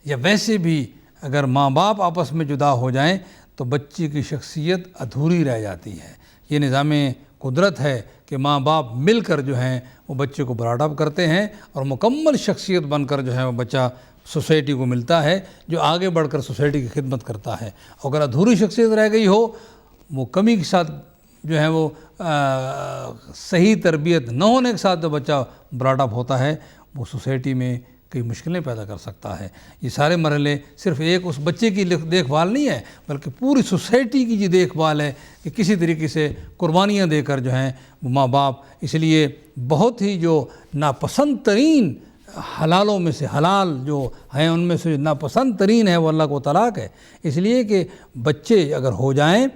Speaker 3: یا ویسے بھی اگر ماں باپ آپس میں جدا ہو جائیں تو بچے کی شخصیت ادھوری رہ جاتی ہے۔ یہ نظام قدرت ہے کہ ماں باپ مل کر جو ہیں وہ بچے کو براٹ اپ کرتے ہیں اور مکمل شخصیت بن کر جو ہے وہ بچہ سوسائٹی کو ملتا ہے، جو آگے بڑھ کر سوسائٹی کی خدمت کرتا ہے۔ اگر ادھوری شخصیت رہ گئی ہو، وہ کمی کے ساتھ جو ہے وہ صحیح تربیت نہ ہونے کے ساتھ جو بچہ براٹ اپ ہوتا ہے، وہ سوسائٹی میں کئی مشکلیں پیدا کر سکتا ہے۔ یہ سارے مرحلے صرف ایک اس بچے کی دیکھ بھال نہیں ہے، بلکہ پوری سوسائٹی کی یہ دیکھ بھال ہے کہ کسی طریقے سے قربانیاں دے کر جو ہیں وہ ماں باپ، اس لیے بہت ہی جو ناپسند ترین حلالوں میں سے حلال جو ہیں ان میں سے ناپسند ترین ہے وہ اللہ کو طلاق ہے۔ اس لیے کہ بچے اگر ہو جائیں،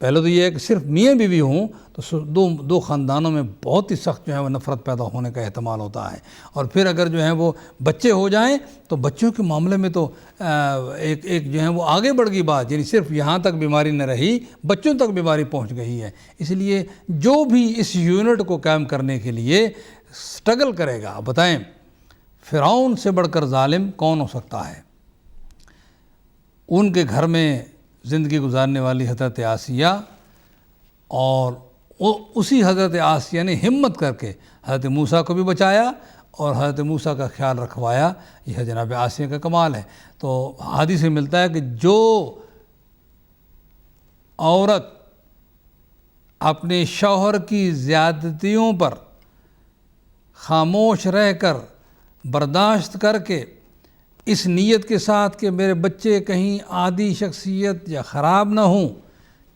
Speaker 3: پہلے تو یہ ہے کہ صرف میاں بیوی ہوں تو دو خاندانوں میں بہت ہی سخت جو ہے وہ نفرت پیدا ہونے کا احتمال ہوتا ہے، اور پھر اگر جو ہیں وہ بچے ہو جائیں تو بچوں کے معاملے میں تو ایک جو ہے وہ آگے بڑھ گئی بات، یعنی صرف یہاں تک بیماری نہ رہی، بچوں تک بیماری پہنچ گئی ہے۔ اس لیے جو بھی اس یونٹ کو قائم کرنے کے لیے سٹرگل کرے گا، بتائیں فرعون سے بڑھ کر ظالم کون ہو سکتا ہے؟ ان کے گھر میں زندگی گزارنے والی حضرت آسیہ، اور اسی حضرت آسیہ نے ہمت کر کے حضرت موسیٰ کو بھی بچایا اور حضرت موسیٰ کا خیال رکھوایا۔ یہ جناب آسیہ کا کمال ہے۔ تو حدیث سے ملتا ہے کہ جو عورت اپنے شوہر کی زیادتیوں پر خاموش رہ کر برداشت کر کے اس نیت کے ساتھ کہ میرے بچے کہیں عادی شخصیت یا خراب نہ ہوں،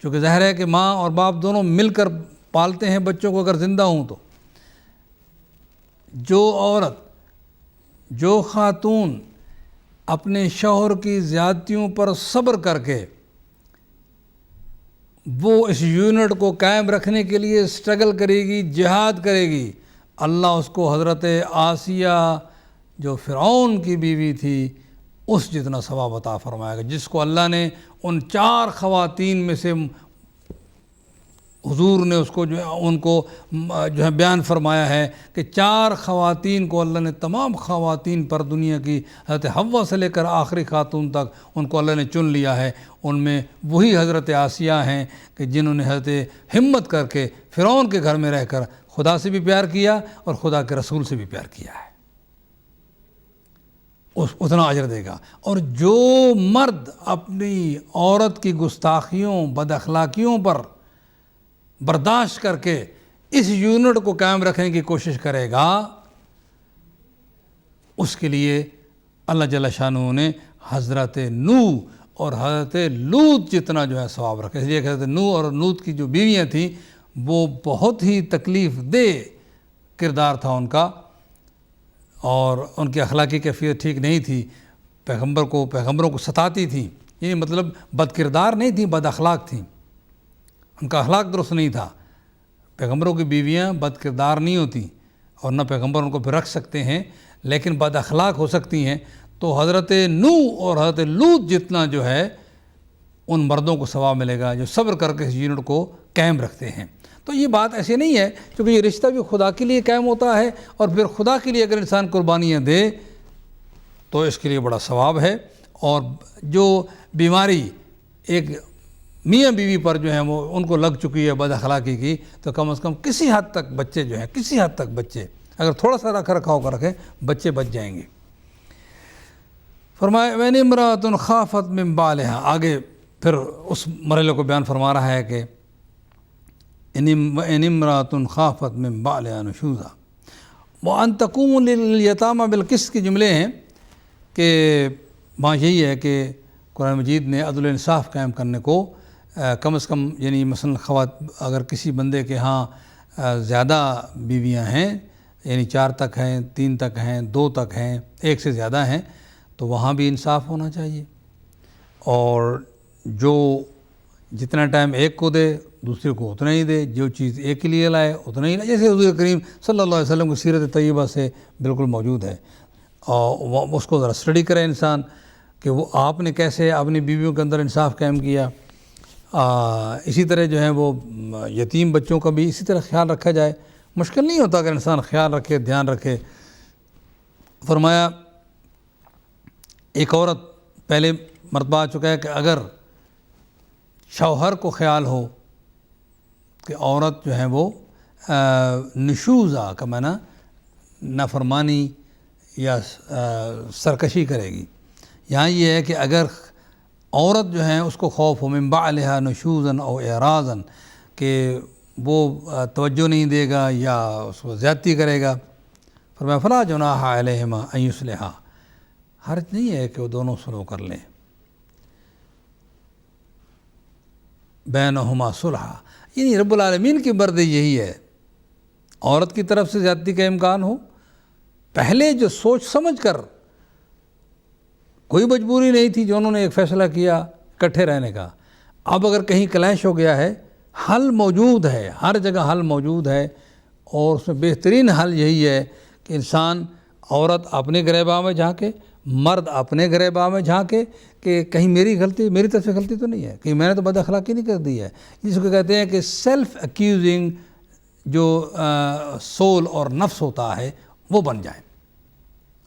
Speaker 3: چونکہ ظاہر ہے کہ ماں اور باپ دونوں مل کر پالتے ہیں بچوں کو اگر زندہ ہوں، تو جو عورت، جو خاتون اپنے شوہر کی زیادتیوں پر صبر کر کے وہ اس یونٹ کو قائم رکھنے کے لیے سٹرگل کرے گی، جہاد کرے گی، اللہ اس کو حضرت آسیہ جو فرعون کی بیوی تھی اس جتنا ثواب عطا فرمائے گا، جس کو اللہ نے ان 4 خواتین میں سے حضور نے اس کو جو ہے ان کو جو ہے بیان فرمایا ہے کہ 4 خواتین کو اللہ نے تمام خواتین پر دنیا کی حضرت حوا سے لے کر آخری خاتون تک ان کو اللہ نے چن لیا ہے۔ ان میں وہی حضرت آسیہ ہیں کہ جنہوں نے حضرت ہمت کر کے فرعون کے گھر میں رہ کر خدا سے بھی پیار کیا اور خدا کے رسول سے بھی پیار کیا ہے، اتنا اجر دے گا۔ اور جو مرد اپنی عورت کی گستاخیوں، بد اخلاقیوں پر برداشت کر کے اس یونٹ کو قائم رکھنے کی کوشش کرے گا، اس کے لیے اللہ جل شانہ نے حضرت نوح اور حضرت لوط جتنا جو ہے ثواب رکھا۔ اس لیے کہ حضرت نوح اور لوط کی جو بیویاں تھیں وہ بہت ہی تکلیف دہ کردار تھا ان کا، اور ان کی اخلاقی کیفیت ٹھیک نہیں تھی، پیغمبروں کو ستاتی تھیں، یعنی مطلب بد کردار نہیں تھیں، بد اخلاق تھیں، ان کا اخلاق درست نہیں تھا۔ پیغمبروں کی بیویاں بد کردار نہیں ہوتی اور نہ پیغمبر ان کو پھر رکھ سکتے ہیں، لیکن بد اخلاق ہو سکتی ہیں۔ تو حضرت نوح اور حضرت لوط جتنا جو ہے ان مردوں کو ثواب ملے گا جو صبر کر کے اس یونٹ کو قائم رکھتے ہیں۔ تو یہ بات ایسے نہیں ہے، کیونکہ یہ رشتہ بھی خدا کے لیے قائم ہوتا ہے، اور پھر خدا کے لیے اگر انسان قربانیاں دے تو اس کے لیے بڑا ثواب ہے۔ اور جو بیماری ایک میاں بیوی پر جو ہیں وہ ان کو لگ چکی ہے بد اخلاقی کی، تو کم از کم کسی حد تک بچے جو ہیں، کسی حد تک بچے اگر تھوڑا سا رکھ رکھاؤ کر رکھیں، بچے بچ جائیں گے۔ فرمایا وَإِنِ امْرَأَةٌ خَافَتْ مِنْ بَعْلِهَا، آگے پھر اس مرحلے کو بیان فرما رہا ہے کہ وَإِنِ امْرَأَةٌ خَافَتْ مِنْ بَعْلِهَا نُشُوزًا وَأَنْ تَقُومُ لِلْيَتَامَى بِالْقِسْطِ کے جملے ہیں کہ وہاں یہی ہے کہ قرآن مجید نے عدل و انصاف قائم کرنے کو کم از کم یعنی مثلا اگر کسی بندے کے ہاں زیادہ بیویاں ہیں، یعنی 4 تک ہیں، 3 تک ہیں، 2 تک ہیں، 1 سے زیادہ ہیں، تو وہاں بھی انصاف ہونا چاہیے، اور جو جتنا ٹائم ایک کو دے دوسرے کو اتنا ہی دے، جو چیز ایک کے لیے لائے اتنا ہی لائے، جیسے حضور کریم صلی اللہ علیہ وسلم کی سیرت طیبہ سے بالکل موجود ہے، اور اس کو ذرا اسٹڈی کرے انسان کہ وہ آپ نے کیسے اپنی بیویوں کے اندر انصاف قائم کیا۔ اسی طرح جو ہے وہ یتیم بچوں کا بھی اسی طرح خیال رکھا جائے، مشکل نہیں ہوتا اگر انسان خیال رکھے، دھیان رکھے۔ فرمایا ایک عورت پہلے مرتبہ آ چکا ہے کہ اگر شوہر کو خیال ہو کہ عورت جو ہے وہ نشوزہ کا معنی نافرمانی یا سرکشی کرے گی، یہاں یہ ہے کہ اگر عورت جو ہے اس کو خوف ہو من بعلہا نشوزاً او اعراضاً کہ وہ توجہ نہیں دے گا یا اس کو زیادتی کرے گا، فرمایا فلا جناح علیہما ان یصلحا، حرج نہیں ہے کہ وہ دونوں سلو کر لیں، بینہما صلحا، یعنی رب العالمین کی مرضی یہی ہے، عورت کی طرف سے زیادتی کا امکان ہو، پہلے جو سوچ سمجھ کر، کوئی مجبوری نہیں تھی جو انہوں نے ایک فیصلہ کیا اکٹھے رہنے کا، اب اگر کہیں کلیش ہو گیا ہے، حل موجود ہے، ہر جگہ حل موجود ہے، اور اس میں بہترین حل یہی ہے کہ انسان، عورت اپنے گریباں میں جھانکے، مرد اپنے گریباں میں جھانکے کہ کہیں میری غلطی، میری طرف سے غلطی تو نہیں ہے، کہیں میں نے تو بد اخلاقی نہیں کر دی ہے، جس کو کہتے ہیں کہ سیلف ایکیوزنگ جو سول اور نفس ہوتا ہے وہ بن جائے،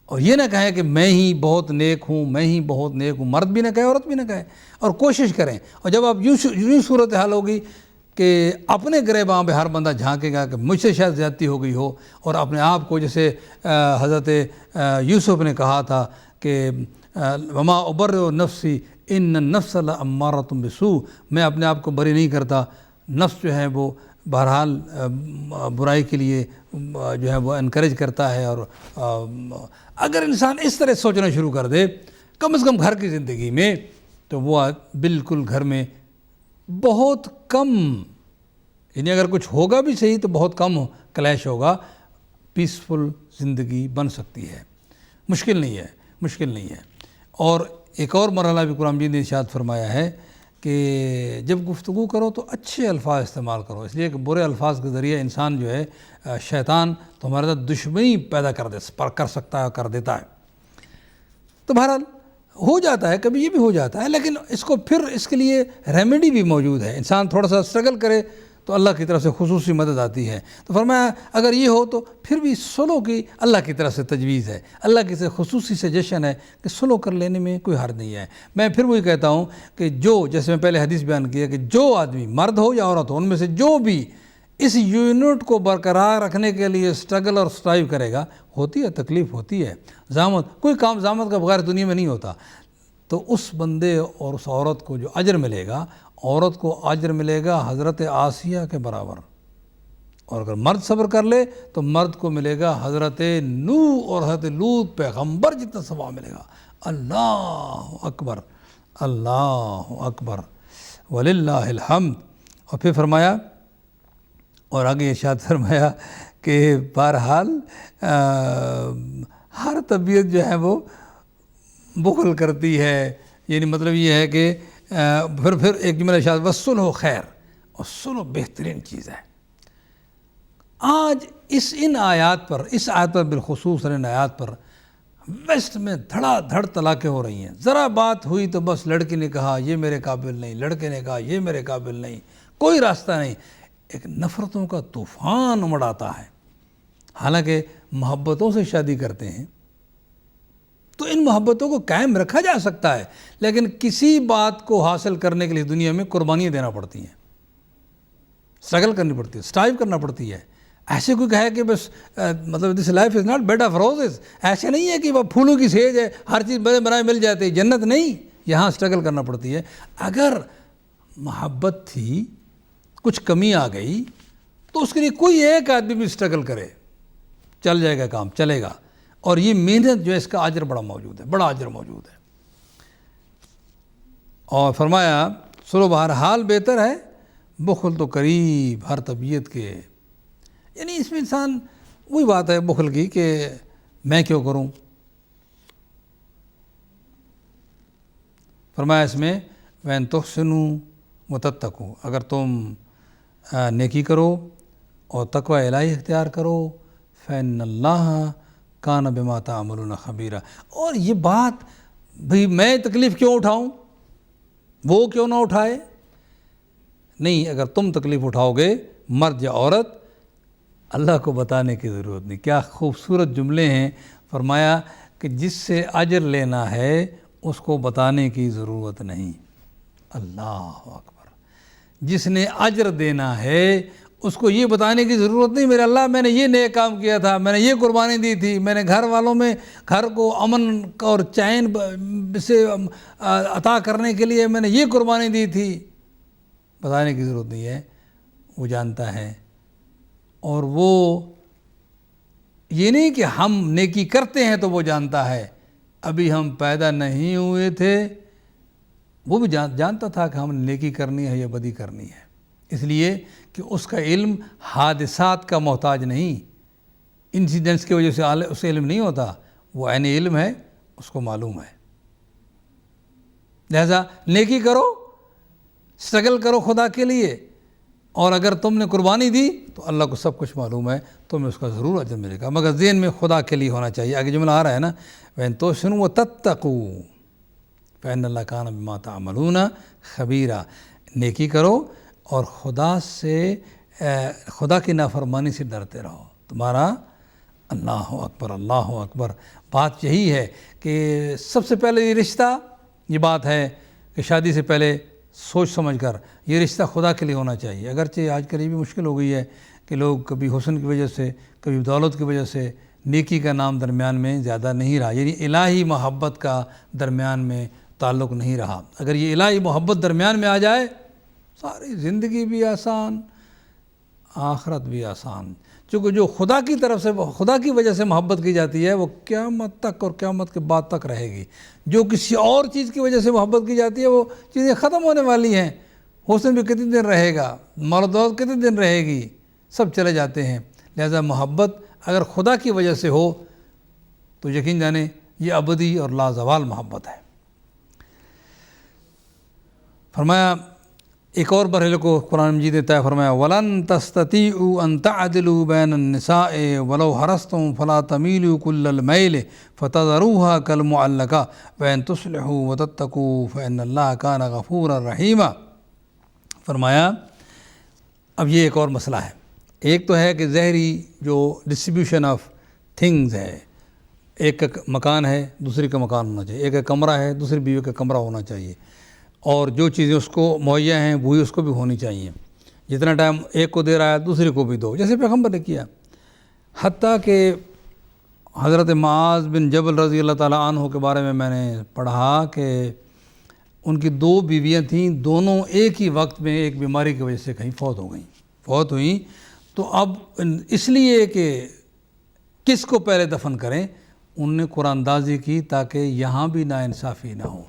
Speaker 3: اور یہ نہ کہیں کہ میں ہی بہت نیک ہوں، میں ہی بہت نیک ہوں، مرد بھی نہ کہے عورت بھی نہ کہے، اور کوشش کریں، اور جب آپ یوں صورتحال ہوگی کہ اپنے گریباں پہ ہر بندہ جھانکے گا کہ مجھ سے شاید زیادتی ہو گئی ہو، اور اپنے آپ کو جیسے حضرت یوسف نے کہا تھا کہ وما ابرئ نفسی ان النفس لامارۃ بالسوء، میں اپنے آپ کو بری نہیں کرتا، نفس جو ہے وہ بہرحال برائی کے لیے جو ہے وہ انکریج کرتا ہے، اور اگر انسان اس طرح سوچنا شروع کر دے کم از کم گھر کی زندگی میں، تو وہ بالکل گھر میں بہت کم، یعنی اگر کچھ ہوگا بھی صحیح تو بہت کم کلیش ہوگا، پیسفل زندگی بن سکتی ہے، مشکل نہیں ہے، مشکل نہیں ہے۔ اور ایک اور مرحلہ بھی قرآن مجید نے ارشاد فرمایا ہے کہ جب گفتگو کرو تو اچھے الفاظ استعمال کرو، اس لیے کہ برے الفاظ کے ذریعے انسان جو ہے شیطان تو ہمارے ساتھ دشمنی پیدا کر سکتا ہے اور کر دیتا ہے، تو بہرحال ہو جاتا ہے، کبھی یہ بھی ہو جاتا ہے، لیکن اس کو پھر اس کے لیے ریمیڈی بھی موجود ہے، انسان تھوڑا سا اسٹرگل کرے تو اللہ کی طرف سے خصوصی مدد آتی ہے، تو فرمایا اگر یہ ہو تو پھر بھی سلو کی اللہ کی طرف سے تجویز ہے، اللہ کی سے خصوصی سجیشن ہے کہ سلو کر لینے میں کوئی حرج نہیں ہے۔ میں پھر وہی کہتا ہوں کہ جو، جیسے میں پہلے حدیث بیان کیا کہ جو آدمی مرد ہو یا عورت ہو، ان میں سے جو بھی اس یونٹ کو برقرار رکھنے کے لیے اسٹرگل اور اسٹرائیو کرے گا، ہوتی ہے تکلیف، ہوتی ہے زحمت، کوئی کام زحمت کا بغیر دنیا میں نہیں ہوتا، تو اس بندے اور اس عورت کو جو اجر ملے گا، عورت کو اجر ملے گا حضرت آسیہ کے برابر، اور اگر مرد صبر کر لے تو مرد کو ملے گا حضرت نوح اور حضرت لوط پیغمبر جتنا ثواب ملے گا۔ اللہ اکبر، اللہ اکبر، وللہ الحمد۔ اور پھر فرمایا، اور آگے ارشاد فرمایا کہ بہرحال ہر طبیعت جو ہے وہ بخل کرتی ہے، یعنی مطلب یہ ہے کہ پھر ایک جملہ ارشاد والصلح خیر، اور صلح بہترین چیز ہے۔ آج ان آیات پر، اس آیت پر بالخصوص، ان آیات پر ویسٹ میں دھڑا دھڑ طلاقیں ہو رہی ہیں، ذرا بات ہوئی تو بس لڑکی نے کہا یہ میرے قابل نہیں، لڑکے نے کہا یہ میرے قابل نہیں، کوئی راستہ نہیں، ایک نفرتوں کا طوفان امڑ آتا ہے۔ حالانکہ محبتوں سے شادی کرتے ہیں تو ان محبتوں کو قائم رکھا جا سکتا ہے، لیکن کسی بات کو حاصل کرنے کے لیے دنیا میں قربانیاں دینا پڑتی ہیں، اسٹرگل کرنی پڑتی ہے، اسٹرائیو کرنا پڑتی ہے۔ ایسے کوئی کہے کہ بس مطلب this life is not bad of roses, ایسے نہیں ہے کہ وہ پھولوں کی سیج ہے، ہر چیز بڑے بنائے مل جاتے ہیں، جنت نہیں، یہاں اسٹرگل کرنا پڑتی ہے۔ اگر محبت تھی، کچھ کمی آ گئی تو اس کے لیے کوئی ایک آدمی بھی اسٹرگل کرے، چل جائے گا کام، چلے گا، اور یہ محنت جو ہے اس کا اجر بڑا موجود ہے، بڑا اجر موجود ہے۔ اور فرمایا سلو بہرحال بہتر ہے، بخل تو قریب ہر طبیعت کے. یعنی اس میں انسان وہی بات ہے بخل کی کہ میں کیوں کروں. فرمایا اس میں وَإِن تُحْسِنُوا وَتَتَّقُوا، اگر تم نیکی کرو اور تقوی الہی اختیار کرو، فَإِنَّ اللَّهَ كَانَ بِمَا تَعْمَلُونَ خَبِيرًا. اور یہ بات بھئی میں تکلیف کیوں اٹھاؤں، وہ کیوں نہ اٹھائے؟ نہیں، اگر تم تکلیف اٹھاؤ گے مرد یا عورت، اللہ کو بتانے کی ضرورت نہیں. کیا خوبصورت جملے ہیں. فرمایا کہ جس سے اجر لینا ہے اس کو بتانے کی ضرورت نہیں. اللہ اکبر. جس نے اجر دینا ہے اس کو یہ بتانے کی ضرورت نہیں، میرے اللہ میں نے یہ نیک کام کیا تھا، میں نے یہ قربانی دی تھی، میں نے گھر والوں میں گھر کو امن اور چین سے عطا کرنے کے لیے میں نے یہ قربانی دی تھی. بتانے کی ضرورت نہیں ہے، وہ جانتا ہے. اور وہ یہ نہیں کہ ہم نیکی کرتے ہیں تو وہ جانتا ہے، ابھی ہم پیدا نہیں ہوئے تھے وہ بھی جانتا تھا کہ ہم نے نیکی کرنی ہے یا بدی کرنی ہے. اس لیے کہ اس کا علم حادثات کا محتاج نہیں، انسیڈنٹس کی وجہ سے اسے علم نہیں ہوتا، وہ عین علم ہے، اس کو معلوم ہے. لہذا نیکی کرو، اسٹرگل کرو خدا کے لیے، اور اگر تم نے قربانی دی تو اللہ کو سب کچھ معلوم ہے، تمہیں اس کا ضرور اجر ملے گا، مگر ذہن میں خدا کے لیے ہونا چاہیے. آگے جملہ آ رہا ہے نا، وَإِن تُحْسِنُوا وَتَتَّقُوا فَإِنَّ اللَّهَ كَانَ بِمَا تَعْمَلُونَ خَبِيرًا. نیکی کرو اور خدا کی نافرمانی سے ڈرتے رہو، تمہارا اللہ اکبر اللہ اکبر. بات یہی ہے کہ سب سے پہلے یہ رشتہ، یہ بات ہے کہ شادی سے پہلے سوچ سمجھ کر یہ رشتہ خدا کے لیے ہونا چاہیے. اگرچہ آج کل یہ بھی مشکل ہو گئی ہے کہ لوگ کبھی حسن کی وجہ سے کبھی دولت کی وجہ سے نیکی کا نام درمیان میں زیادہ نہیں رہا، یعنی الہی محبت کا درمیان میں تعلق نہیں رہا. اگر یہ الہی محبت درمیان میں آ جائے ساری زندگی بھی آسان، آخرت بھی آسان. چونکہ جو خدا کی طرف سے خدا کی وجہ سے محبت کی جاتی ہے وہ قیامت تک اور قیامت کے بعد تک رہے گی. جو کسی اور چیز کی وجہ سے محبت کی جاتی ہے وہ چیزیں ختم ہونے والی ہیں. حسن بھی کتنے دن رہے گا، مال و دولت کتنے دن رہے گی، سب چلے جاتے ہیں. لہذا محبت اگر خدا کی وجہ سے ہو تو یقین جانیں یہ ابدی اور لازوال محبت ہے. فرمایا ایک اور برحل کو قرآن مجید نے طے فرمایا وَلَن تَسْتَطِيعُوا أَن تَعْدِلُوا بَيْنَ النِّسَاءِ وَلَوْ حَرَصْتُمْ فَلَا تَمِيلُوا كُلَّ الْمَيْلِ فَتَذَرُوهَا كَالْمُعَلَّقَةِ وَإِن تُصْلِحُوا وَتَتَّقُوا فَإِنَّ اللَّهَ كَانَ غَفُورًا رَحِيمًا. فرمایا اب یہ ایک اور مسئلہ ہے. ایک تو ہے کہ ظاہری جو ڈسٹریبیوشن آف تھنگز ہے، ایک کا مکان ہے دوسری کا مکان ہونا چاہیے، ایک کا کمرہ ہے دوسری بیوی کا کمرہ ہونا چاہیے، اور جو چیزیں اس کو مہیا ہیں وہی اس کو بھی ہونی چاہیے. جتنا ٹائم ایک کو دے رہا ہے دوسرے کو بھی دو، جیسے پیغمبر نے کیا. حتیٰ کہ حضرت معاذ بن جبل رضی اللہ تعالیٰ عنہ کے بارے میں نے پڑھا کہ ان کی دو بیویاں تھیں، دونوں ایک ہی وقت میں ایک بیماری کی وجہ سے کہیں فوت ہوئیں. تو اب اس لیے کہ کس کو پہلے دفن کریں انہوں نے قرآن اندازی کی تاکہ یہاں بھی ناانصافی نہ ہو.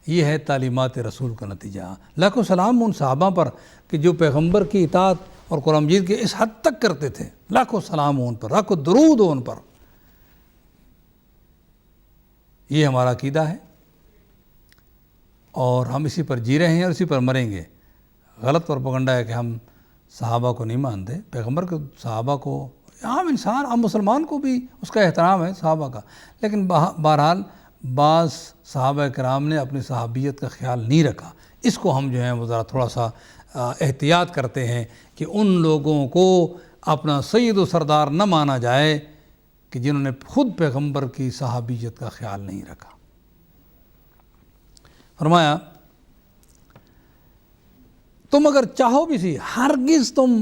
Speaker 3: یہ ہے تعلیمات رسول کا نتیجہ. لاکھوں سلام ان صحابہ پر کہ جو پیغمبر کی اطاعت اور قرآن مجید کے اس حد تک کرتے تھے. لاکھوں سلام ان پر، لاکھوں درود ان پر. یہ ہمارا عقیدہ ہے اور ہم اسی پر جی رہے ہیں اور اسی پر مریں گے. غلط پروپیگنڈا ہے کہ ہم صحابہ کو نہیں مانتے، پیغمبر کے صحابہ کو، عام انسان عام مسلمان کو بھی اس کا احترام ہے صحابہ کا. لیکن بہرحال بعض صحابہ کرام نے اپنی صحابیت کا خیال نہیں رکھا. اس کو ہم جو ہیں وہ ذرا تھوڑا سا احتیاط کرتے ہیں کہ ان لوگوں کو اپنا سید و سردار نہ مانا جائے کہ جنہوں نے خود پیغمبر کی صحابیت کا خیال نہیں رکھا. فرمایا تم اگر چاہو بھی سی، ہرگز تم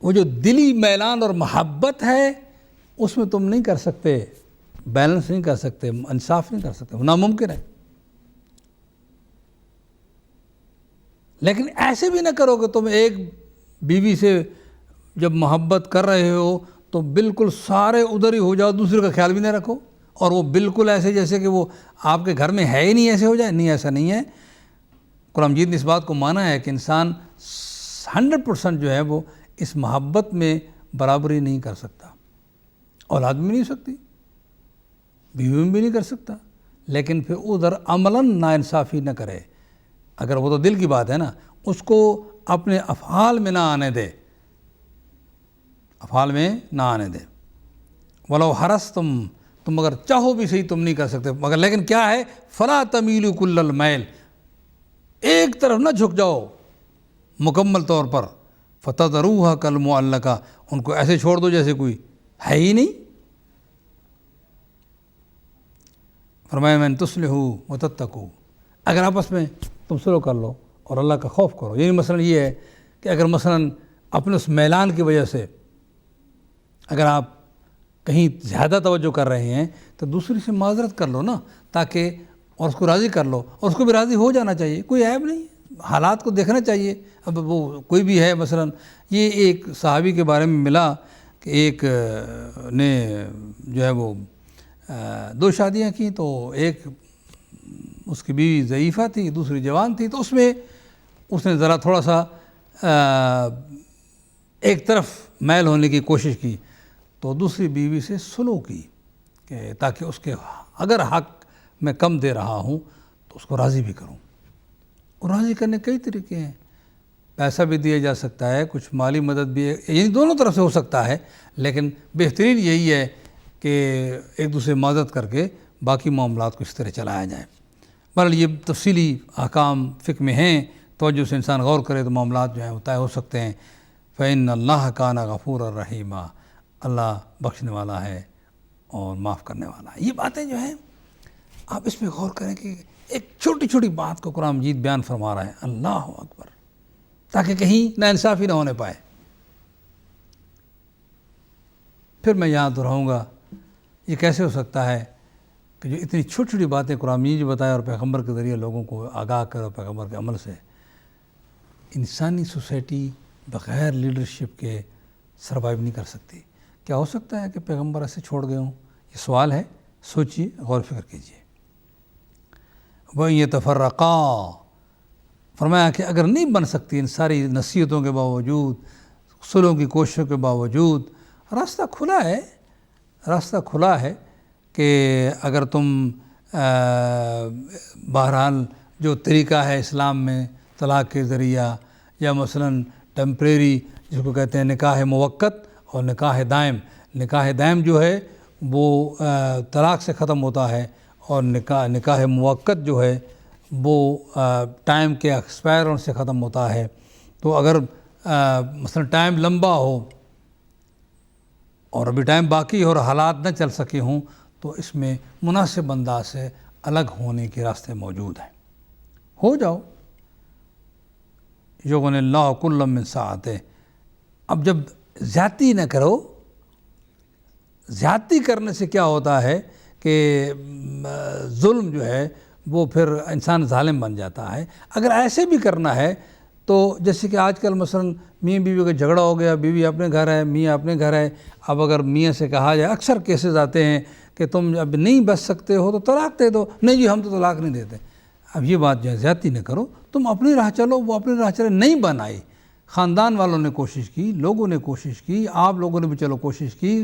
Speaker 3: وہ جو دلی میلان اور محبت ہے اس میں تم نہیں کر سکتے، بیلنس نہیں کر سکتے، انصاف نہیں کر سکتے، ناممکن ہے. لیکن ایسے بھی نہ کرو کہ تم ایک بیوی سے جب محبت کر رہے ہو تو بالکل سارے ادھر ہی ہو جاؤ، دوسرے کا خیال بھی نہ رکھو، اور وہ بالکل ایسے جیسے کہ وہ آپ کے گھر میں ہے ہی نہیں ایسے ہو جائے. نہیں، ایسا نہیں ہے. قرآن مجید نے اس بات کو مانا ہے کہ انسان 100% جو ہے وہ اس محبت میں برابری نہیں کر سکتا، اولاد بھی نہیں سکتی، بیوی میں بھی نہیں کر سکتا، لیکن پھر ادھر عملاً ناانصافی نہ کرے. اگر وہ تو دل کی بات ہے نا، اس کو اپنے افعال میں نہ آنے دے، افعال میں نہ آنے دے. ولو حرصتم، تم اگر چاہو بھی صحیح تم نہیں کر سکتے، مگر لیکن کیا ہے، فلا تمیلوا کل المیل، ایک طرف نہ جھک جاؤ مکمل طور پر. فتذروها کالمعلقہ، ان کو ایسے چھوڑ دو جیسے کوئی ہے ہی نہیں. فرمایا من تصلحوا وتتقوا، اگر آپس میں تم سلو کر لو اور اللہ کا خوف کرو. یعنی مثلا یہ ہے کہ اگر مثلا اپنے اس میلان کی وجہ سے اگر آپ کہیں زیادہ توجہ کر رہے ہیں تو دوسری سے معذرت کر لو نا، تاکہ اور اس کو راضی کر لو، اور اس کو بھی راضی ہو جانا چاہیے، کوئی عیب نہیں، حالات کو دیکھنا چاہیے. اب وہ کوئی بھی ہے، مثلا یہ ایک صحابی کے بارے میں ملا کہ ایک نے جو ہے وہ 2 شادیاں کی، تو ایک اس کی بیوی ضعیفہ تھی، دوسری جوان تھی، تو اس میں اس نے ذرا تھوڑا سا ایک طرف میل ہونے کی کوشش کی، تو دوسری بیوی سے سلو کی کہ تاکہ اس کے اگر حق میں کم دے رہا ہوں تو اس کو راضی بھی کروں. اور راضی کرنے کئی طریقے ہیں، پیسہ بھی دیا جا سکتا ہے، کچھ مالی مدد بھی ہے، یعنی دونوں طرف سے ہو سکتا ہے، لیکن بہترین یہی ہے کہ ایک دوسرے مدد کر کے باقی معاملات کو اس طرح چلایا جائے. بہرحال یہ تفصیلی احکام فقہ میں ہیں، توجہ سے انسان غور کرے تو معاملات جو ہیں وہ طے ہو سکتے ہیں. فإن اللہ کان غفورا رحیما، اللہ بخشنے والا ہے اور معاف کرنے والا ہے. یہ باتیں جو ہیں آپ اس پہ غور کریں کہ ایک چھوٹی چھوٹی بات کو قرآن مجید بیان فرما رہا ہے، اللہ اکبر، تاکہ کہیں ناانصافی نہ ہونے پائے. پھر میں یاد رہوں گا یہ کیسے ہو سکتا ہے کہ جو اتنی چھوٹی چھوٹی باتیں قرآن مجید نے بتایا اور پیغمبر کے ذریعے لوگوں کو آگاہ کرو پیغمبر کے عمل سے. انسانی سوسائٹی بغیر لیڈرشپ کے سروائیو نہیں کر سکتی. کیا ہو سکتا ہے کہ پیغمبر ایسے چھوڑ گئے ہوں؟ یہ سوال ہے، سوچیے، غور فکر کیجیے. وہ یہ تفرقا، فرمایا کہ اگر نہیں بن سکتی ان ساری نصیحتوں کے باوجود، صلحوں کی کوششوں کے باوجود، راستہ کھلا ہے کہ اگر تم بہرحال جو طریقہ ہے اسلام میں طلاق کے ذریعہ، یا مثلاً ٹیمپریری جس کو کہتے ہیں نکاح موقت اور نکاح دائم. نکاح دائم جو ہے وہ طلاق سے ختم ہوتا ہے، اور نکاح موقت جو ہے وہ ٹائم کے ایکسپائر ہونے سے ختم ہوتا ہے. تو اگر مثلا ٹائم لمبا ہو اور ابھی ٹائم باقی ہو اور حالات نہ چل سکے ہوں تو اس میں مناسب انداز سے الگ ہونے کے راستے موجود ہیں. ہو جاؤ، یغنی اللہ کل من سعتہ. اب جب زیادتی نہ کرو، زیادتی کرنے سے کیا ہوتا ہے کہ ظلم جو ہے وہ پھر انسان ظالم بن جاتا ہے. اگر ایسے بھی کرنا ہے تو جیسے کہ آج کل مثلا میاں بیوی کا جھگڑا ہو گیا، بیوی اپنے گھر ہے، میاں اپنے گھر ہے. اب اگر میاں سے کہا جائے، اکثر کیسز آتے ہیں کہ تم اب نہیں بچ سکتے ہو تو طلاق دے دو. نہیں جی ہم تو طلاق نہیں دیتے. اب یہ بات جو ہے زیادتی نہ کرو، تم اپنی راہ چلو، وہ اپنی راہ چلے. نہیں بنائی، خاندان والوں نے کوشش کی، لوگوں نے کوشش کی، آپ لوگوں نے بھی چلو کوشش کی،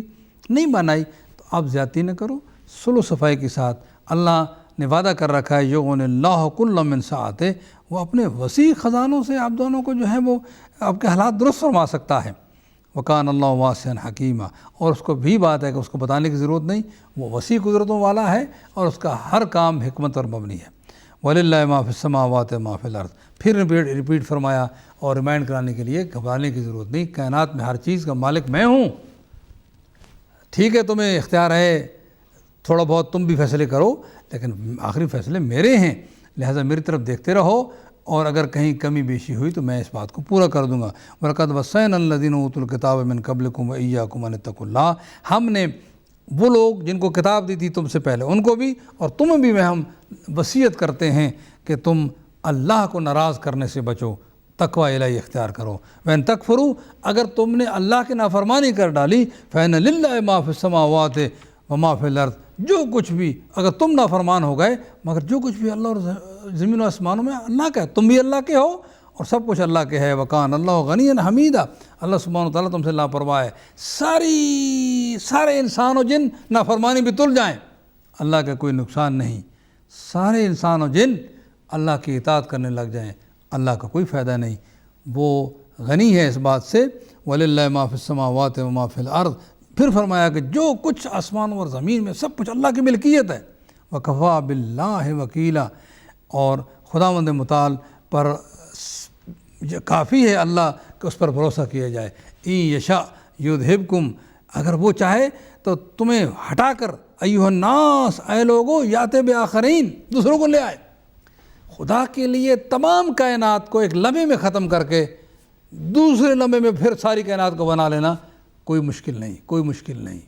Speaker 3: نہیں بنائی تو آپ زیادتی نہ کرو، صلح و صفائی کے ساتھ. اللہ نے وعدہ کر رکھا ہے یغنی اللہ کل من سعتہ، وہ اپنے وسیع خزانوں سے آپ دونوں کو جو ہے وہ آپ کے حالات درست فرما سکتا ہے. وکان اللہ واسعا حکیما، اور اس کو بھی بات ہے کہ اس کو بتانے کی ضرورت نہیں، وہ وسیع قدرتوں والا ہے اور اس کا ہر کام حکمت اور مبنی ہے. وَلِلَّهِ مَا فِي السَّمَاوَاتِ وَمَا فِي الْأَرْضِ. پھر ریپیٹ فرمایا اور ریمائنڈ کرانے کے لیے گھبرانے کی ضرورت نہیں. کائنات میں ہر چیز کا مالک میں ہوں. ٹھیک ہے تمہیں اختیار ہے، تھوڑا بہت تم بھی فیصلے کرو، لیکن آخری فیصلے میرے ہیں، لہذا میری طرف دیکھتے رہو، اور اگر کہیں کمی بیشی ہوئی تو میں اس بات کو پورا کر دوں گا. وَلَقَدْ وَصَّيْنَا الَّذِينَ أُوتُوا الْكِتَابَ مِنْ قَبْلِكُمْ وَإِيَّاكُمْ أَنِ اتَّقُوا اللَّهَ. ہم نے وہ لوگ جن کو کتاب دی تھی تم سے پہلے، ان کو بھی اور تمہیں بھی میں ہم وصیت کرتے ہیں کہ تم اللہ کو ناراض کرنے سے بچو، تقوی الہی اختیار کرو. وَإِن تَكْفُرُوا، اگر تم نے اللہ کی نافرمانی کر ڈالی، فَإِنَّ لِلَّهِ مَا فِي السَّمَاوَاتِ وَمَا فِي الْأَرْضِ. جو کچھ بھی، اگر تم نافرمان ہو گئے، مگر جو کچھ بھی اللہ اور زمین و آسمانوں میں اللہ کا ہے، تم بھی اللہ کے ہو اور سب کچھ اللہ کے ہے۔ وکان اللہ غنی حمیدہ، اللہ سبحانہ وتعالیٰ تم سے لاپرواہ ہے۔ سارے انسان و جن نافرمانی بھی تل جائیں، اللہ کا کوئی نقصان نہیں۔ سارے انسان و جن اللہ کی اطاعت کرنے لگ جائیں، اللہ کا کوئی فائدہ نہیں۔ وہ غنی ہے اس بات سے، وَلِلَّهِ مَا فِي السَّمَاوَاتِ وَمَا فِي الْأَرْضِ، پھر فرمایا کہ جو کچھ آسمان اور زمین میں سب کچھ اللہ کی ملکیت ہے۔ وَكَفَى بِاللَّهِ وَكِيلًا، اور خداوند متعال پر کافی ہے اللہ کہ اس پر بھروسہ کیا جائے۔ اِن یشاء یذھبکم، اگر وہ چاہے تو تمہیں ہٹا کر، ایھا الناس، اے لوگو، یاتے بآخرین، دوسروں کو لے آئے۔ خدا کے لیے تمام کائنات کو ایک لمحے میں ختم کر کے دوسرے لمحے میں پھر ساری کائنات کو بنا لینا کوئی مشکل نہیں، کوئی مشکل نہیں۔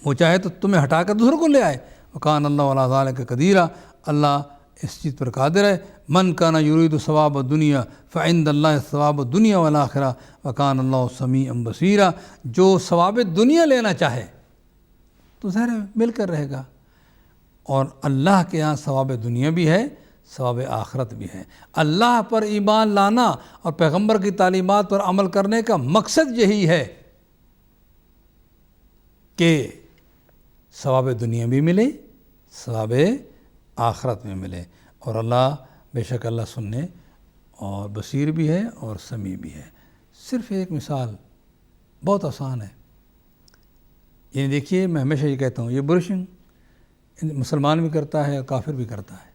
Speaker 3: وہ چاہے تو تمہیں ہٹا کر دوسروں کو لے آئے۔ وکان اللہ علی ذلک قدیر، اللہ اس چیز پر قادر ہے۔ من کان یرید ثواب الدنیا فعند اللہ ثواب الدنیا والآخرہ وکان اللہ سمیعا بصیرا، جو ثواب دنیا لینا چاہے تو ظاہر ہے مل کر رہے گا، اور اللہ کے ہاں ثواب دنیا بھی ہے، ثواب آخرت بھی ہے۔ اللہ پر ایمان لانا اور پیغمبر کی تعلیمات پر عمل کرنے کا مقصد یہی ہے کہ ثواب دنیا بھی ملے، ثواب آخرت میں ملے۔ اور اللہ بے شک اللہ سننے اور بصیر بھی ہے اور سمیع بھی ہے۔ صرف ایک مثال بہت آسان ہے، یعنی دیکھیے، میں ہمیشہ یہ کہتا ہوں، یہ برشنگ مسلمان بھی کرتا ہے اور کافر بھی کرتا ہے،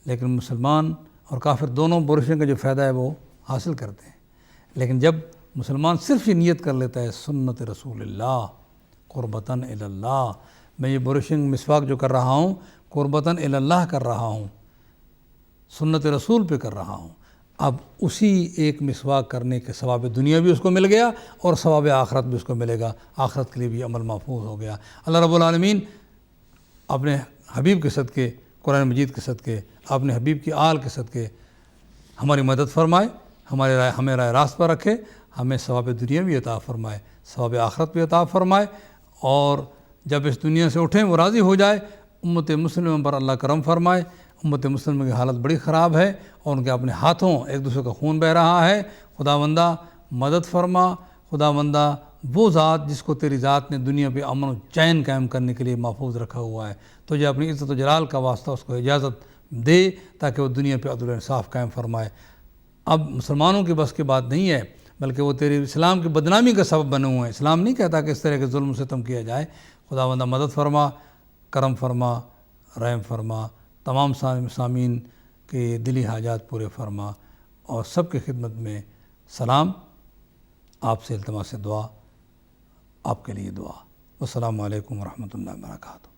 Speaker 3: لیکن مسلمان اور کافر دونوں برشنگ کا جو فائدہ ہے وہ حاصل کرتے ہیں۔ لیکن جب مسلمان صرف یہ نیت کر لیتا ہے سنت رسول اللہ قربتاً الی اللہ، میں یہ برشنگ مسواک جو کر رہا ہوں قربتاً الی اللہ کر رہا ہوں، سنت رسول پہ کر رہا ہوں، اب اسی ایک مسواک کرنے کے ثواب دنیا بھی اس کو مل گیا اور ثواب آخرت بھی اس کو ملے گا، آخرت کے لیے بھی عمل محفوظ ہو گیا۔ اللہ رب العالمین اپنے حبیب کے صدقے، قرآن مجید کے صدقے، اپنے حبیب کی آل کے صدقے ہماری مدد فرمائے، ہمیں راہ راست پر رکھے، ہمیں ثواب دنیا بھی عطا فرمائے، ثواب آخرت بھی عطا فرمائے، اور جب اس دنیا سے اٹھیں وہ راضی ہو جائے۔ امت مسلمہ پر اللہ کرم فرمائے۔ امت مسلمہ کی حالت بڑی خراب ہے اور ان کے اپنے ہاتھوں ایک دوسرے کا خون بہہ رہا ہے۔ خداوندہ مدد فرما، خداوندہ وہ ذات جس کو تیری ذات نے دنیا پہ امن و چین قائم کرنے کے لیے محفوظ رکھا ہوا ہے، تجھے اپنی عزت و جلال کا واسطہ اس کو اجازت دے تاکہ وہ دنیا پہ عدل و انصاف قائم فرمائے۔ اب مسلمانوں کی بس کی بات نہیں ہے، بلکہ وہ تیرے اسلام کی بدنامی کا سبب بنے ہوئے ہیں۔ اسلام نہیں کہتا کہ اس طرح کے ظلم و ستم کیا جائے۔ خداوندہ مدد فرما، کرم فرما، رحم فرما، تمام سامعین کے دلی حاجات پورے فرما، اور سب کی خدمت میں سلام، آپ سے التماس دعا، آپ کے لیے دعا۔ والسلام علیکم ورحمۃ اللہ وبرکاتہ۔